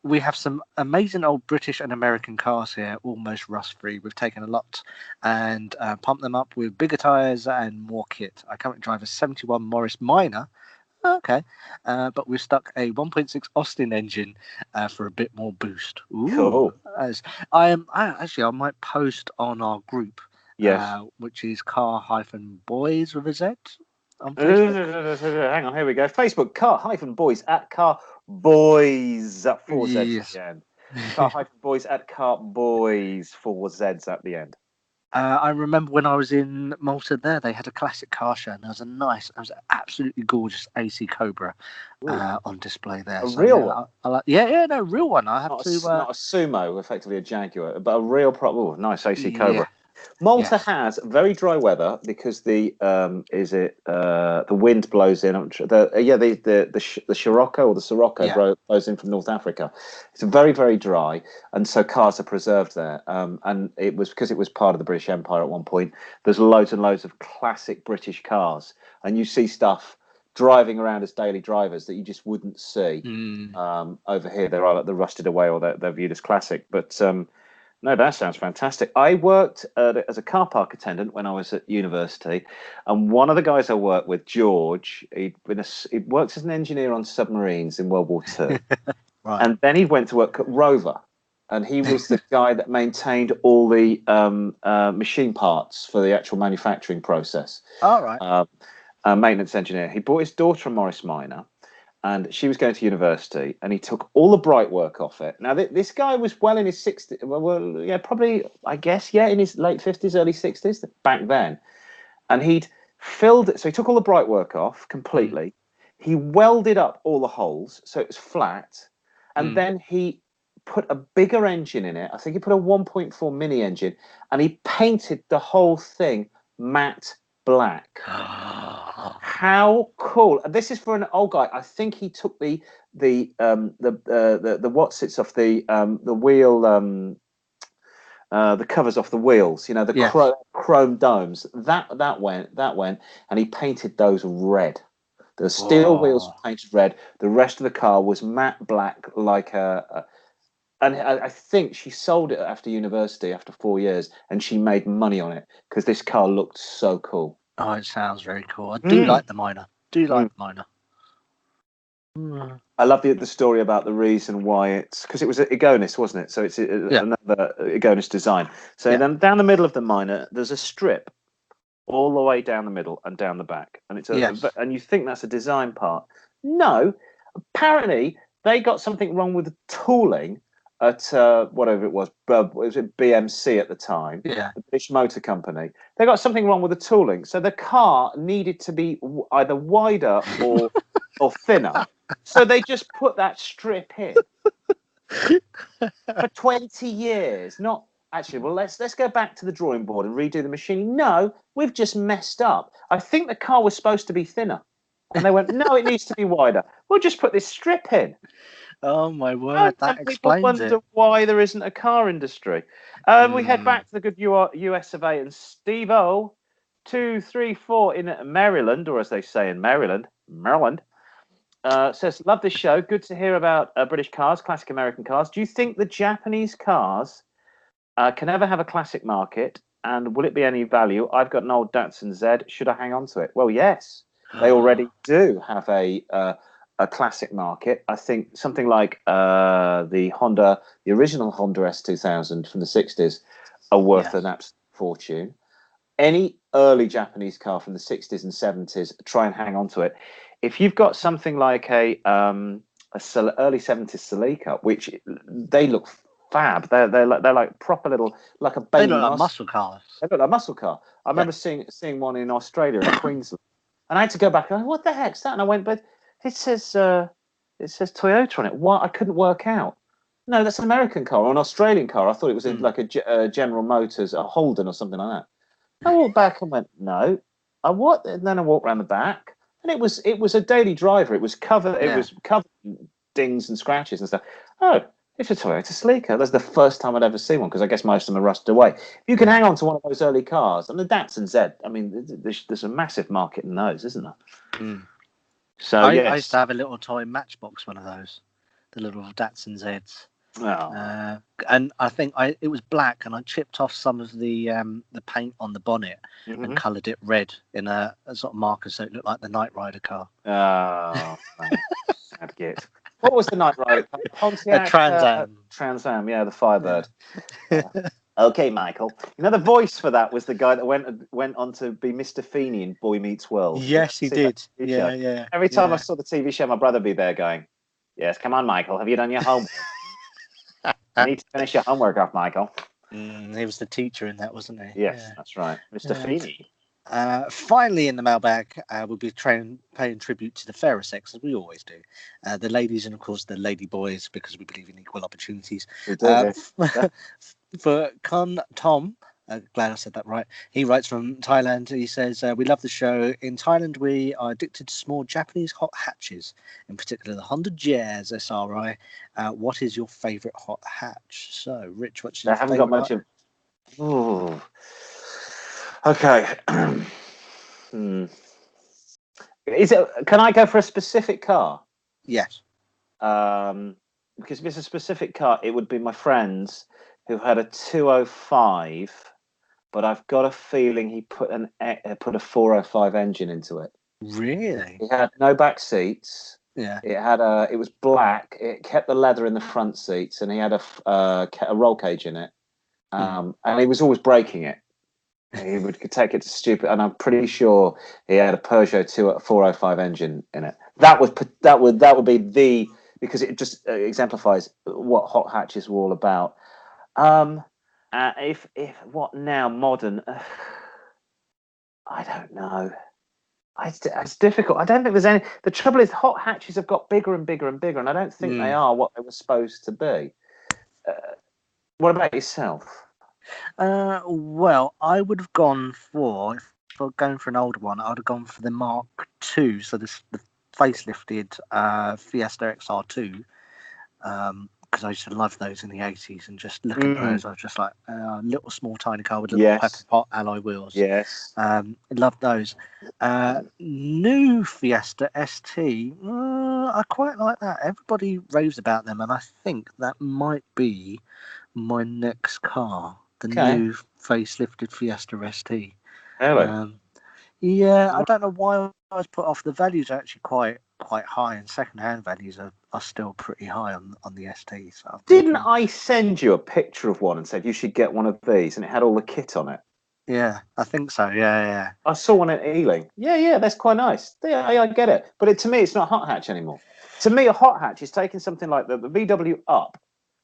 We have some amazing old British and American cars here, almost rust-free. We've taken a lot and pumped them up with bigger tyres and more kit. I currently drive a 71 Morris Minor. Okay. But we've stuck a 1.6 Austin engine for a bit more boost. Ooh. Cool. I might post on our group, which is Car-Boyz with a Z. On Facebook. Hang on, here we go. Facebook, Car-Boyz at Car-Boyz at 4 Z's Yes. at the end. Car-Boyz at Car-Boyz, 4 Z's at the end. I remember when I was in Malta there, they had a classic car show, and there was an absolutely gorgeous AC Cobra on display there. A real one? Real one. I have not to. Not a Sumo, effectively a Jaguar, but a real nice AC Cobra. Yeah. Malta has very dry weather because the wind blows in. The Scirocco or the Sirocco blows in from North Africa. It's very, very dry, and so cars are preserved there. And it was because it was part of the British Empire at one point. There's loads and loads of classic British cars, and you see stuff driving around as daily drivers that you just wouldn't see over here. They're either rusted away or they're viewed as classic, but. No, that sounds fantastic. I worked as a car park attendant when I was at university, and one of the guys I worked with, George, he worked as an engineer on submarines in World War II, Right. And then he went to work at Rover, and he was the guy that maintained all the machine parts for the actual manufacturing process. All right. Maintenance engineer. He bought his daughter a Morris Minor. And she was going to university, and he took all the bright work off it. Now, this guy was well in his 60s. Well, yeah, probably, I guess, in his late 50s, early 60s back then. And he'd filled it. So he took all the bright work off completely. He welded up all the holes so it was flat. And then he put a bigger engine in it. I think he put a 1.4 mini engine, and he painted the whole thing matte black. How cool! And this is for an old guy. I think he took the what sits off the wheel, the covers off the wheels. Chrome domes. That went, and he painted those red. The steel wheels were painted red. The rest of the car was matte black, like and I think she sold it after university after 4 years, and she made money on it because this car looked so cool. Oh, it sounds very cool. I do like the Minor. Minor. I love the story about the reason why it's because it was an Igonis, wasn't it? So it's another Igonis design. So then down the middle of the Minor, there's a strip all the way down the middle and down the back, and it's and you think that's a design part. No, apparently they got something wrong with the tooling, at whatever it was it BMC at the time, Yeah. the British Motor Company. They got something wrong with the tooling, so the car needed to be either wider or thinner. So they just put that strip in for 20 years. Not actually. Well, let's go back to the drawing board and redo the machining. No, we've just messed up. I think the car was supposed to be thinner, and they went, no, it needs to be wider. We'll just put this strip in. Oh my word, that People explains wonder it. why there isn't a car industry. We head back to the good US of A, and Steve O, 234 in Maryland, or as they say in Maryland, says, love this show. Good to hear about British cars, classic American cars. Do you think the Japanese cars can ever have a classic market, and will it be any value? I've got an old Datsun Z. Should I hang on to it? Well, yes, they already do have a classic market. I think something like the original Honda S2000 from the 60s are worth an absolute fortune. Any early Japanese car from the 60s and 70s, try and hang on to it. If you've got something like a early 70s Celica, which they look fab. They're like proper little, like a baby. They look like muscle cars. They look like muscle car. I remember seeing one in Australia, in Queensland, and I had to go back and go, what the heck's that? And I went, but it says Toyota on it. What? I couldn't work out. No, that's an American car or an Australian car. I thought it was like a General Motors, a Holden or something like that. I walked back and went, no. What? And then I walked around the back, and it was a daily driver. It was covered. It was covered in dings and scratches and stuff. Oh, it's a Toyota Celica. That's the first time I'd ever seen one, because I guess most of them are rusted away. If you can hang on to one of those early cars, and the Datsun Z, I mean, there's a massive market in those, isn't there? Mm. So I used to have a little toy Matchbox, one of those, the little Datsun Zs. Oh. And I think it was black, and I chipped off some of the paint on the bonnet and coloured it red in a sort of marker, so it looked like the Knight Rider car. Oh, sad git. What was the Knight Rider car? Pontiac, a Trans Am. Trans Am, yeah, the Firebird. Okay, Michael. You know, the voice for that was the guy that went on to be Mr. Feeney in Boy Meets World. Yes, he did. Yeah. Every time I saw the TV show, my brother would be there going, yes, come on, Michael, have you done your homework? You need to finish your homework off, Michael. He was the teacher in that, wasn't he? Yes, that's right. Mr. Feeney. Finally, in the mailbag, we'll be paying tribute to the fairer sex, as we always do. The ladies and, of course, the lady boys, because we believe in equal opportunities. We do, For Kun Tom, glad I said that right. He writes from Thailand. He says, we love the show. In Thailand, we are addicted to small Japanese hot hatches, in particular the Honda Jazz SRI. What is your favourite hot hatch? So, Rich, what's your favourite? I haven't got much of... Ooh. Okay. Can I go for a specific car? Yes. Because if it's a specific car, it would be my friend's, who had a 205, but I've got a feeling he put a 405 engine into it. Really? It had no back seats. Yeah. It was black. It kept the leather in the front seats, and he had a roll cage in it. And he was always breaking it. He would take it to stupid, and I'm pretty sure he had a Peugeot 405 engine in it. That would be the, because it just exemplifies what hot hatches were all about. If what now modern? I don't know. It's difficult. I don't think there's any. The trouble is, hot hatches have got bigger and bigger and bigger, and I don't think they are what they were supposed to be. What about yourself? Well, I would have gone for, if I were going for an older one, I would have gone for the Mark II, so the facelifted Fiesta XR2, because I used to love those in the 80s, and just look at those, I was just like, a little small tiny car with little pepper pot alloy wheels. Yes. Loved those. New Fiesta ST, I quite like that. Everybody raves about them, and I think that might be my next car. The new facelifted Fiesta ST. Really? Yeah, I don't know why I was put off. The values are actually quite high, and second-hand values are still pretty high on the ST. So didn't I send you a picture of one and said you should get one of these, and it had all the kit on it? Yeah, I think so. Yeah. I saw one at Ealing. Yeah, that's quite nice. Yeah, I get it. But to me, it's not a hot hatch anymore. To me, a hot hatch is taking something like the VW Up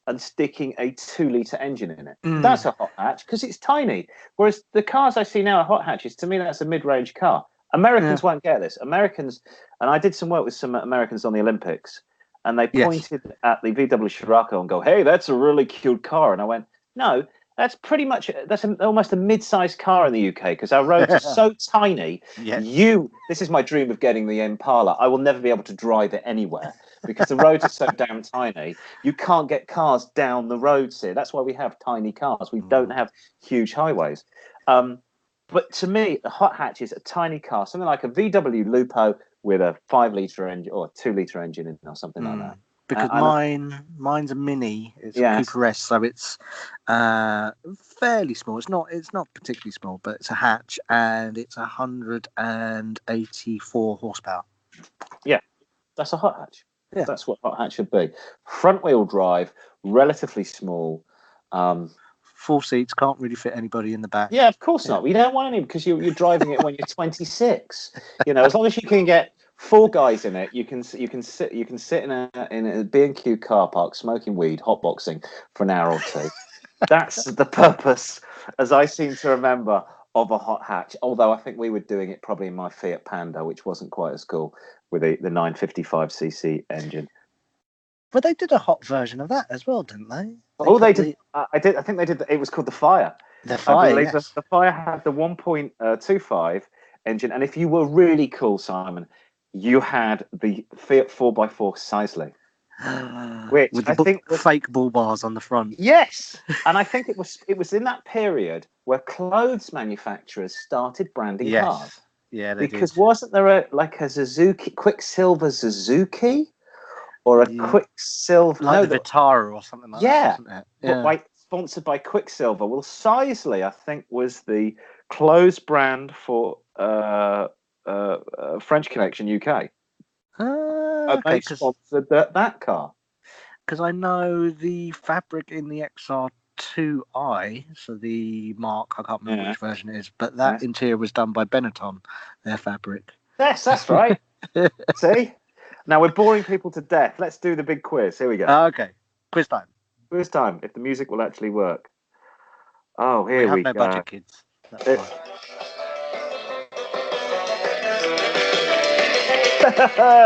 and sticking a 2-litre engine in it. That's a hot hatch because it's tiny. Whereas the cars I see now are hot hatches. To me, that's a mid-range car. Americans won't get this. Americans, and I did some work with some Americans on the Olympics, and they pointed at the VW Scirocco and go, "Hey, that's a really cute car." And I went, "No, that's pretty much almost a mid-sized car in the UK because our roads are so tiny. This is my dream of getting the Impala. I will never be able to drive it anywhere because the roads are so damn tiny. You can't get cars down the roads here. That's why we have tiny cars. We don't have huge highways." But to me, the hot hatch is a tiny car, something like a VW Lupo with a 5-litre engine or a 2-litre engine in or something like that. Because mine's a Mini. It's a Cooper S, so it's fairly small. It's not particularly small, but it's a hatch, and it's 184 horsepower. Yeah, that's a hot hatch. Yeah, that's what hot hatch should be. Front-wheel drive, relatively small. 4 seats, can't really fit anybody in the back. Yeah, of course not. You don't want any because you're driving it when you're 26. As long as you can get 4 guys in it, you can sit in a B&Q car park smoking weed, hotboxing for an hour or two. That's the purpose, as I seem to remember, of a hot hatch. Although I think we were doing it probably in my Fiat Panda, which wasn't quite as cool with the 955cc engine. But they did a hot version of that as well, didn't they? They did. I think they did. It was called the Fire. The Fire. Yes. The Fire had the 1.25 engine, and if you were really cool, Simon, you had the Fiat 4x4 Sisley, which with the fake bull bars on the front. Yes, and I think it was in that period where clothes manufacturers started branding cars. Yeah, they because did. Wasn't there a Quicksilver Suzuki? Or a Quicksilver, like the Vitara or something like that, wasn't it? Yeah, sponsored by Quicksilver. Well, Sisley, I think, was the clothes brand for French Connection UK. They sponsored that car. Because I know the fabric in the XR2i, so the Mark, I can't remember which version it is, but that interior was done by Benetton, their fabric. Yes, that's right. See? Now, we're boring people to death. Let's do the big quiz. Here we go. Okay. Quiz time. Quiz time, if the music will actually work. Oh, here we go. We have no budget, kids. That's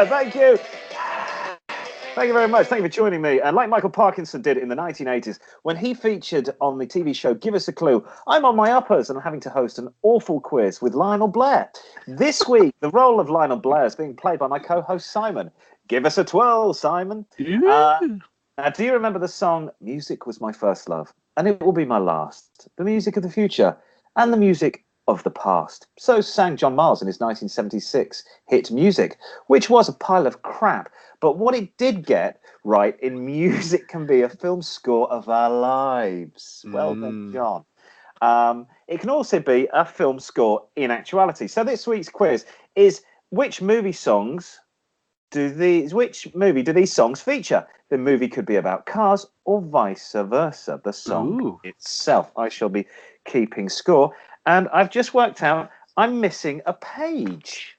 Thank you. Thank you very much. Thank you for joining me. And like Michael Parkinson did in the 1980s, when he featured on the TV show Give Us a Clue, I'm on my uppers and I'm having to host an awful quiz with Lionel Blair. This week, the role of Lionel Blair is being played by my co-host Simon. Give us a twirl, Simon. Now, do you remember the song Music Was My First Love? And it will be my last. The music of the future and the music of the past. So sang John Miles in his 1976 hit Music, which was a pile of crap. But what it did get right in Music Can Be a Film Score of Our Lives. Well done, John. It can also be a film score in actuality. So this week's quiz is which movie do these songs feature? The movie could be about cars or vice versa. The song itself. I shall be keeping score. And I've just worked out I'm missing a page.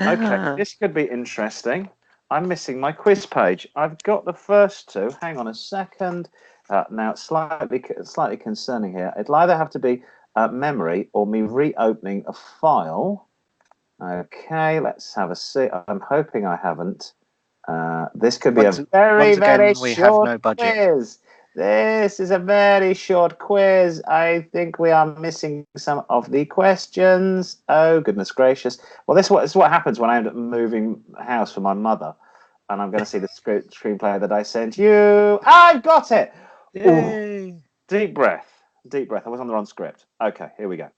Okay, this could be interesting. I'm missing my quiz page. I've got the first two. Hang on a second. Now, it's slightly concerning here. It'll either have to be memory or me reopening a file. Okay, let's have a see. I'm hoping I haven't. This could be a very short quiz. This is a very short quiz. I think we are missing some of the questions. Oh, goodness gracious. Well, this is what happens when I end up moving house for my mother. And I'm going to see the screenplay that I sent you. I've got it! Yay. Deep breath. I was on the wrong script. Okay, here we go.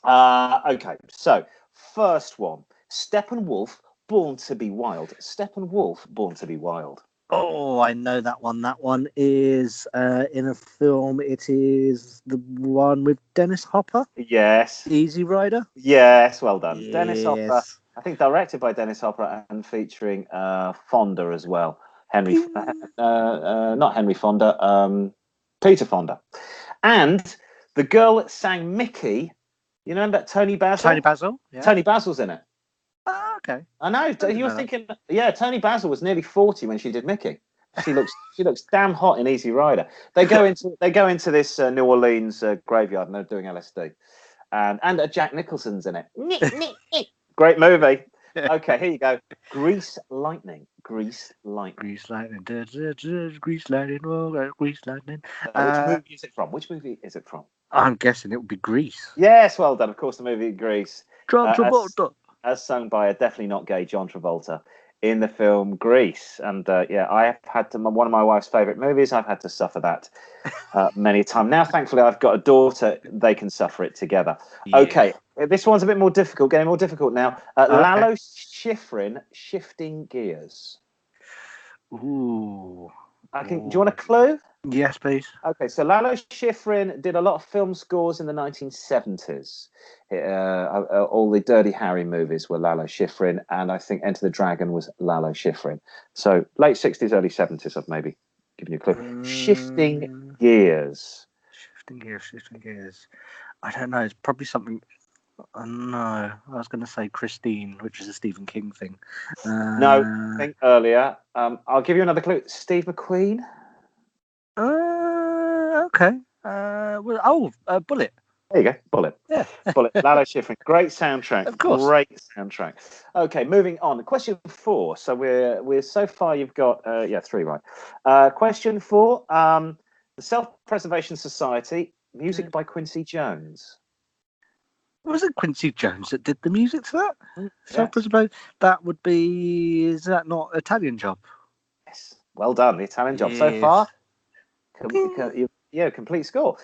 Okay, so first one. Steppenwolf, Born to be Wild. Steppenwolf, Born to be Wild. Oh, I know that one. That one is in a film. It is the one with Dennis Hopper. Yes. Easy Rider. Yes, well done. Yes. Dennis Hopper. I think directed by Dennis Hopper and featuring Fonda as well. Not Henry Fonda. Peter Fonda. And the girl that sang Mickey. You know about Tony Basil? Tony Basil. Yeah. Tony Basil's in it. Oh, okay. I know. You were thinking, Tony Basil was nearly 40 when she did Mickey. She looks damn hot in Easy Rider. They go into this New Orleans graveyard and they're doing LSD, and Jack Nicholson's in it. Great movie. Okay, here you go. Grease Lightning. Grease Lightning. Grease Lightning. Grease Lightning. Oh, Grease Lightning. Which movie is it from? Which movie is it from? I'm guessing it would be Grease. Yes, well done. Of course, the movie Grease. John Travolta. As sung by a definitely not gay John Travolta in the film Grease. And I have had to, one of my wife's favourite movies. I've had to suffer that many times. Now, thankfully, I've got a daughter. They can suffer it together. Yeah. Okay, this one's a bit more difficult, getting more difficult now. Lalo Schifrin, Shifting Gears. Ooh. Do you want a clue? Yes, please. Okay, so Lalo Schifrin did a lot of film scores in the 1970s. All the Dirty Harry movies were Lalo Schifrin, and I think Enter the Dragon was Lalo Schifrin. So late 60s, early 70s, I've maybe given you a clue. Shifting Gears. Shifting Gears. I don't know. It's probably something... no, I was going to say Christine, which is a Stephen King thing. No, think earlier. I'll give you another clue. Steve McQueen. Okay. Bullet. There you go, Bullet. Yeah, Bullet. Lalo Schifrin. Great soundtrack. Of course. Great soundtrack. Okay, moving on. Question 4. So we're so far you've got 3 right. Question 4. The Self-Preservation Society. Music by Quincy Jones. Was it Quincy Jones that did the music to that? Yes. Self-Preservation. That would be. Is that not Italian Job? Yes. Well done. The Italian Job so far. Complete score.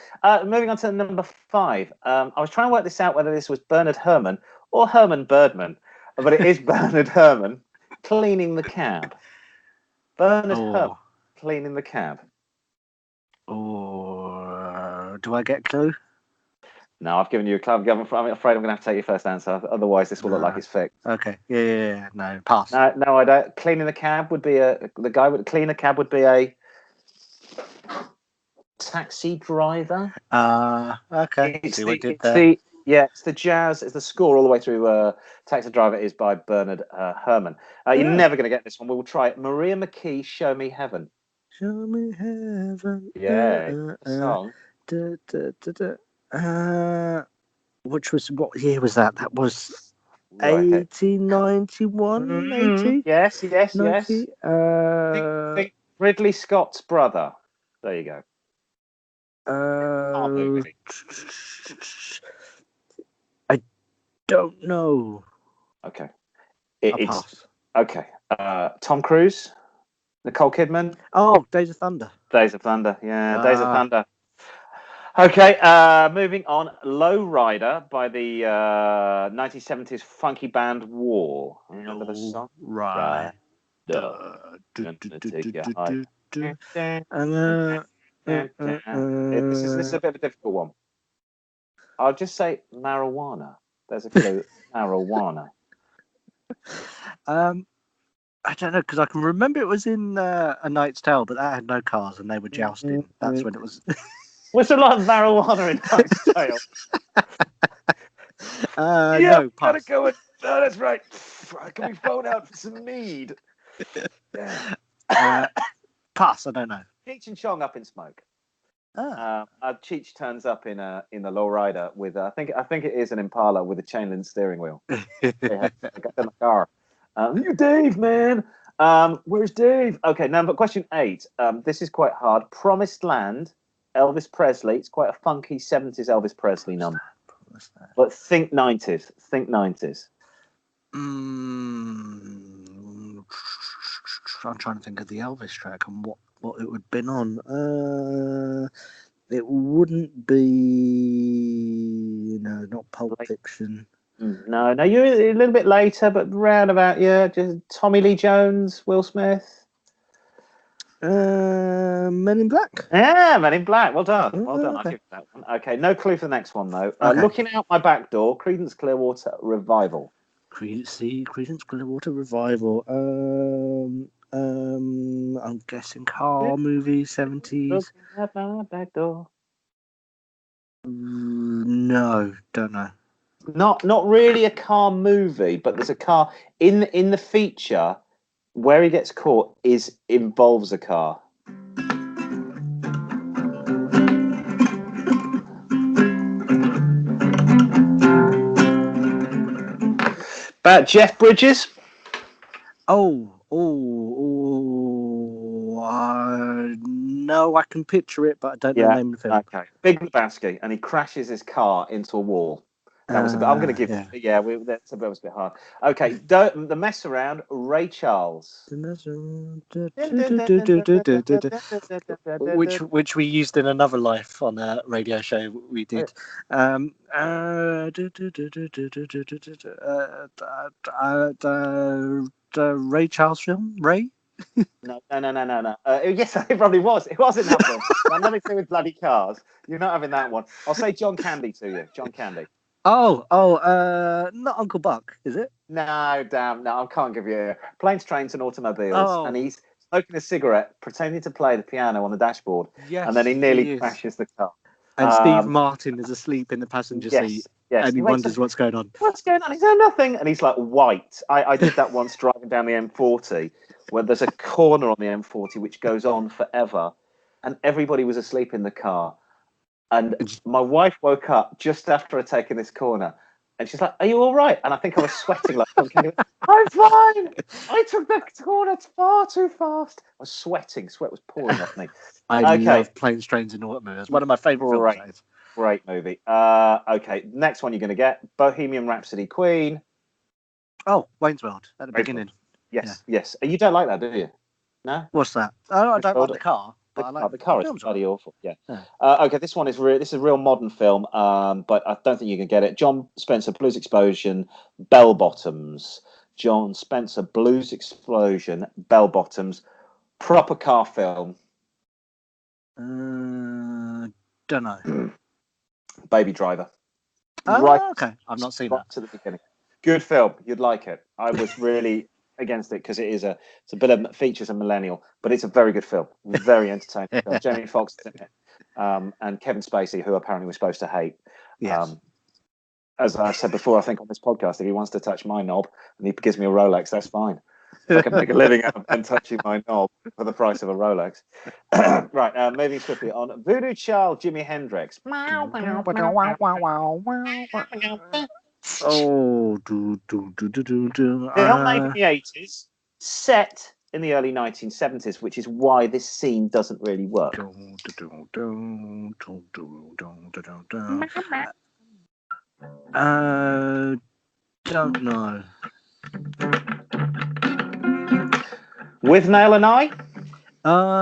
Moving on to number 5. I was trying to work this out whether this was Bernard Herrmann or Herman Birdman, but it is Bernard Herrmann, Cleaning the Cab. Bernard Herrmann, Cleaning the Cab. Do I get a clue? No, I've given you a clue. I'm afraid I'm going to have to take your first answer. Otherwise, this will look like it's fixed. Okay. Yeah. No, pass. No, I don't. Cleaning the cab would be the guy would clean a cab would be a taxi driver. Okay. It's the jazz. It's the score all the way through. Taxi Driver is by Bernard Herrmann. You're never going to get this one. We'll try it. Maria McKee, Show Me Heaven. Show me heaven. Yeah, song. Which was, what year was that? That was 1891, 80? Yes. 90? Think Ridley Scott's brother. There you go. I don't know. Okay. Pass. Okay. Tom Cruise, Nicole Kidman. Oh, Days of Thunder. Days of Thunder. Yeah, Days of Thunder. Okay, moving on. Low Rider by the 1970s funky band War. Remember the song? Right. This is a bit of a difficult one. I'll just say marijuana. There's a clue. Marijuana. I don't know, because I can remember it was in A Knight's Tale, but that had no cars and they were jousting. That's when it was. Was there a lot of marijuana in Knight's Tale? No, pass. Gotta go with. Oh, that's right. Can we phone out for some mead? Pass. I don't know. Cheech and Chong Up in Smoke. Cheech turns up in the lowrider with I think it is an Impala with a chain link steering wheel. They got in the car. You Dave, man. Where's Dave? Okay, number question 8. This is quite hard. Promised Land, Elvis Presley. It's quite a funky 70s Elvis Presley number. But think 90s. Think 90s. I'm trying to think of the Elvis track and what it would have been on. It wouldn't be not Pulp Fiction. No, you're a little bit later, but round about just Tommy Lee Jones, Will Smith. Men in Black. Yeah, Men in Black. Well done. Okay. I'll give you that one. Okay, no clue for the next one though. Okay. Looking Out My Back Door, Creedence Clearwater Revival. Creedence Clearwater Revival. I'm guessing car movie 70s. Looking Out My Back Door. No, don't know. Not really a car movie, but there's a car in the feature. where he gets caught involves a car. About Jeff Bridges? No, I can picture it, but I don't know the name of the film. Okay. Big Lebowski, and he crashes his car into a wall. That was a bit. I'm going to give. Yeah, that was a bit hard. Okay, the mess around. Ray Charles, which we used in another life on a radio show we did. Ray Charles film, Ray. No. Yes, it probably was. It was in that film. Nothing to do with bloody cars. You're not having that one. I'll say John Candy to you. John Candy. Not Uncle Buck, is it? No, damn, no, I can't give you Planes, Trains and Automobiles. And he's smoking a cigarette, pretending to play the piano on the dashboard. Yes, and then he nearly crashes the car. And Steve Martin is asleep in the passenger seat. Yes. And he wonders what's going on. What's going on? He's done nothing. And he's like, white. I did that once driving down the M40, where there's a corner on the M40 which goes on forever. And everybody was asleep in the car. And my wife woke up just after I'd taken this corner. And she's like, "Are you all right?" And I think I was sweating like, "I'm fine. I took the corner far too fast." I was sweating. Sweat was pouring off me. I love Planes, Trains and Automobiles. One of my favourite films. Great movie. Okay, next one you're going to get, Bohemian Rhapsody, Queen. Oh, Wayne's World at the beginning. Yes. You don't like that, do you? No? What's that? I don't like the car. The car is bloody awful. Yeah. Okay, this one is this is a real modern film, but I don't think you can get it. John Spencer, Blues Explosion, Bell Bottoms. John Spencer, Blues Explosion, Bell Bottoms. Proper car film. Don't know. Baby Driver. Okay. I've not seen that. To the beginning. Good film. You'd like it. I was really against it because it's a bit of features a millennial, but it's a very good film. Very entertaining film. Jamie Foxx is in it. And Kevin Spacey, who apparently we're supposed to hate. Yes. As I said before, I think on this podcast, if he wants to touch my knob and he gives me a Rolex, that's fine. I can make a living out of touching my knob for the price of a Rolex. Right, moving swiftly on. Voodoo Child, Jimi Hendrix. Oh, Film made in the 80s, set in the early 1970s, which is why this scene doesn't really work. Don't know. With Nail and I?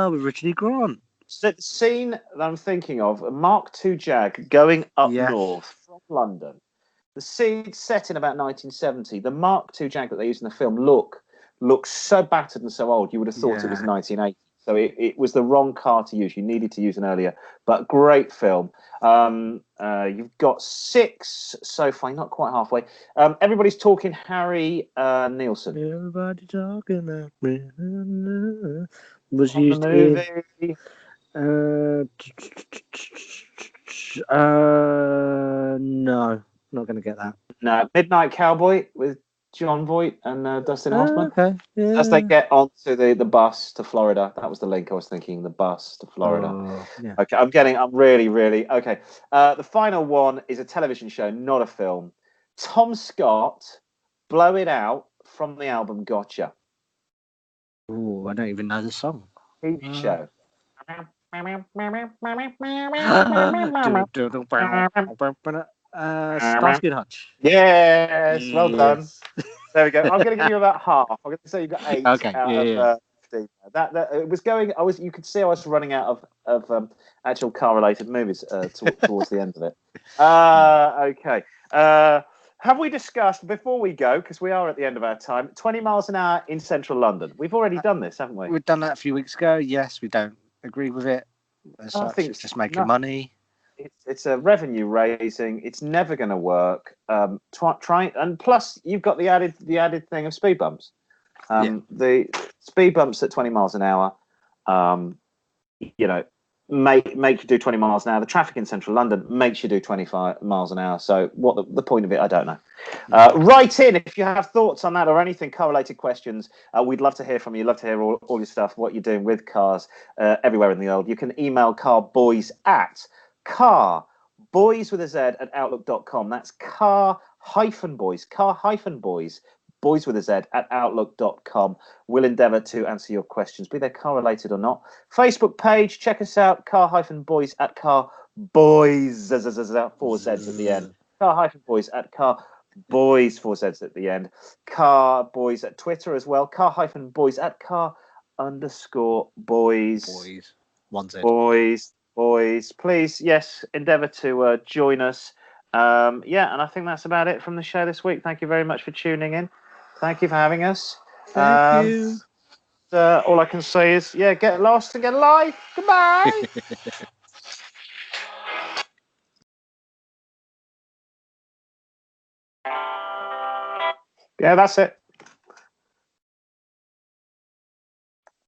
With Richard E. Grant. So the scene that I'm thinking of, a Mark II Jag going up north from London. The scene set in about 1970. The Mark II Jag that they use in the film looks so battered and so old, you would have thought it was 1980. So it was the wrong car to use. You needed to use an earlier, but great film. You've got 6 so far, not quite halfway. Everybody's talking Harry Nielsen. Everybody talking about me. Was used the movie. No, not going to get that. No, Midnight Cowboy with John Voight and Dustin Hoffman. Okay. Yeah. As they get onto the bus to Florida. That was the link I was thinking, the bus to Florida. Okay, I'm really, okay. The final one is a television show, not a film. Tom Scott, Blow It Out from the album Gotcha. Oh, I don't even know the song. TV show. Starsky and Hutch. Yes, well done. There we go. I'm going to give you about half. I'm going to say you got 8 out of 15. That it was going. You could see I was running out of actual car-related movies towards the end of it. Okay. Have we discussed before we go, because we are at the end of our time, 20 miles an hour in central London? We've already done this, haven't we? We've done that a few weeks ago. Yes, we don't agree with it. I think it's just making money. It's a revenue raising. It's never going to work. Try and plus you've got the added thing of speed bumps. The speed bumps at 20 miles an hour. make you do 20 miles an hour. The traffic in central London makes you do 25 miles an hour. So what the point of it, I don't know. Write in if you have thoughts on that or anything, car-related questions. We'd love to hear from you. Love to hear all your stuff, what you're doing with cars everywhere in the world. You can email Car-Boyz at Car-Boyz with a Z at outlook.com. That's car-boys, Boyz with a Z at outlook.com. We'll endeavour to answer your questions, be they car related or not. Facebook page, check us out, car-boys at Car-Boyz, 4 Z's at the end. Car-Boys at Car-Boyz, 4 Z's at the end. Car-Boyz at Twitter as well, car-boys at car_boys. Boys. 1 Z. Boys. Please, yes, endeavour to join us. And I think that's about it from the show this week. Thank you very much for tuning in. Thank you for having us. Thank you. All I can say is, get lost and get alive. Goodbye. That's it.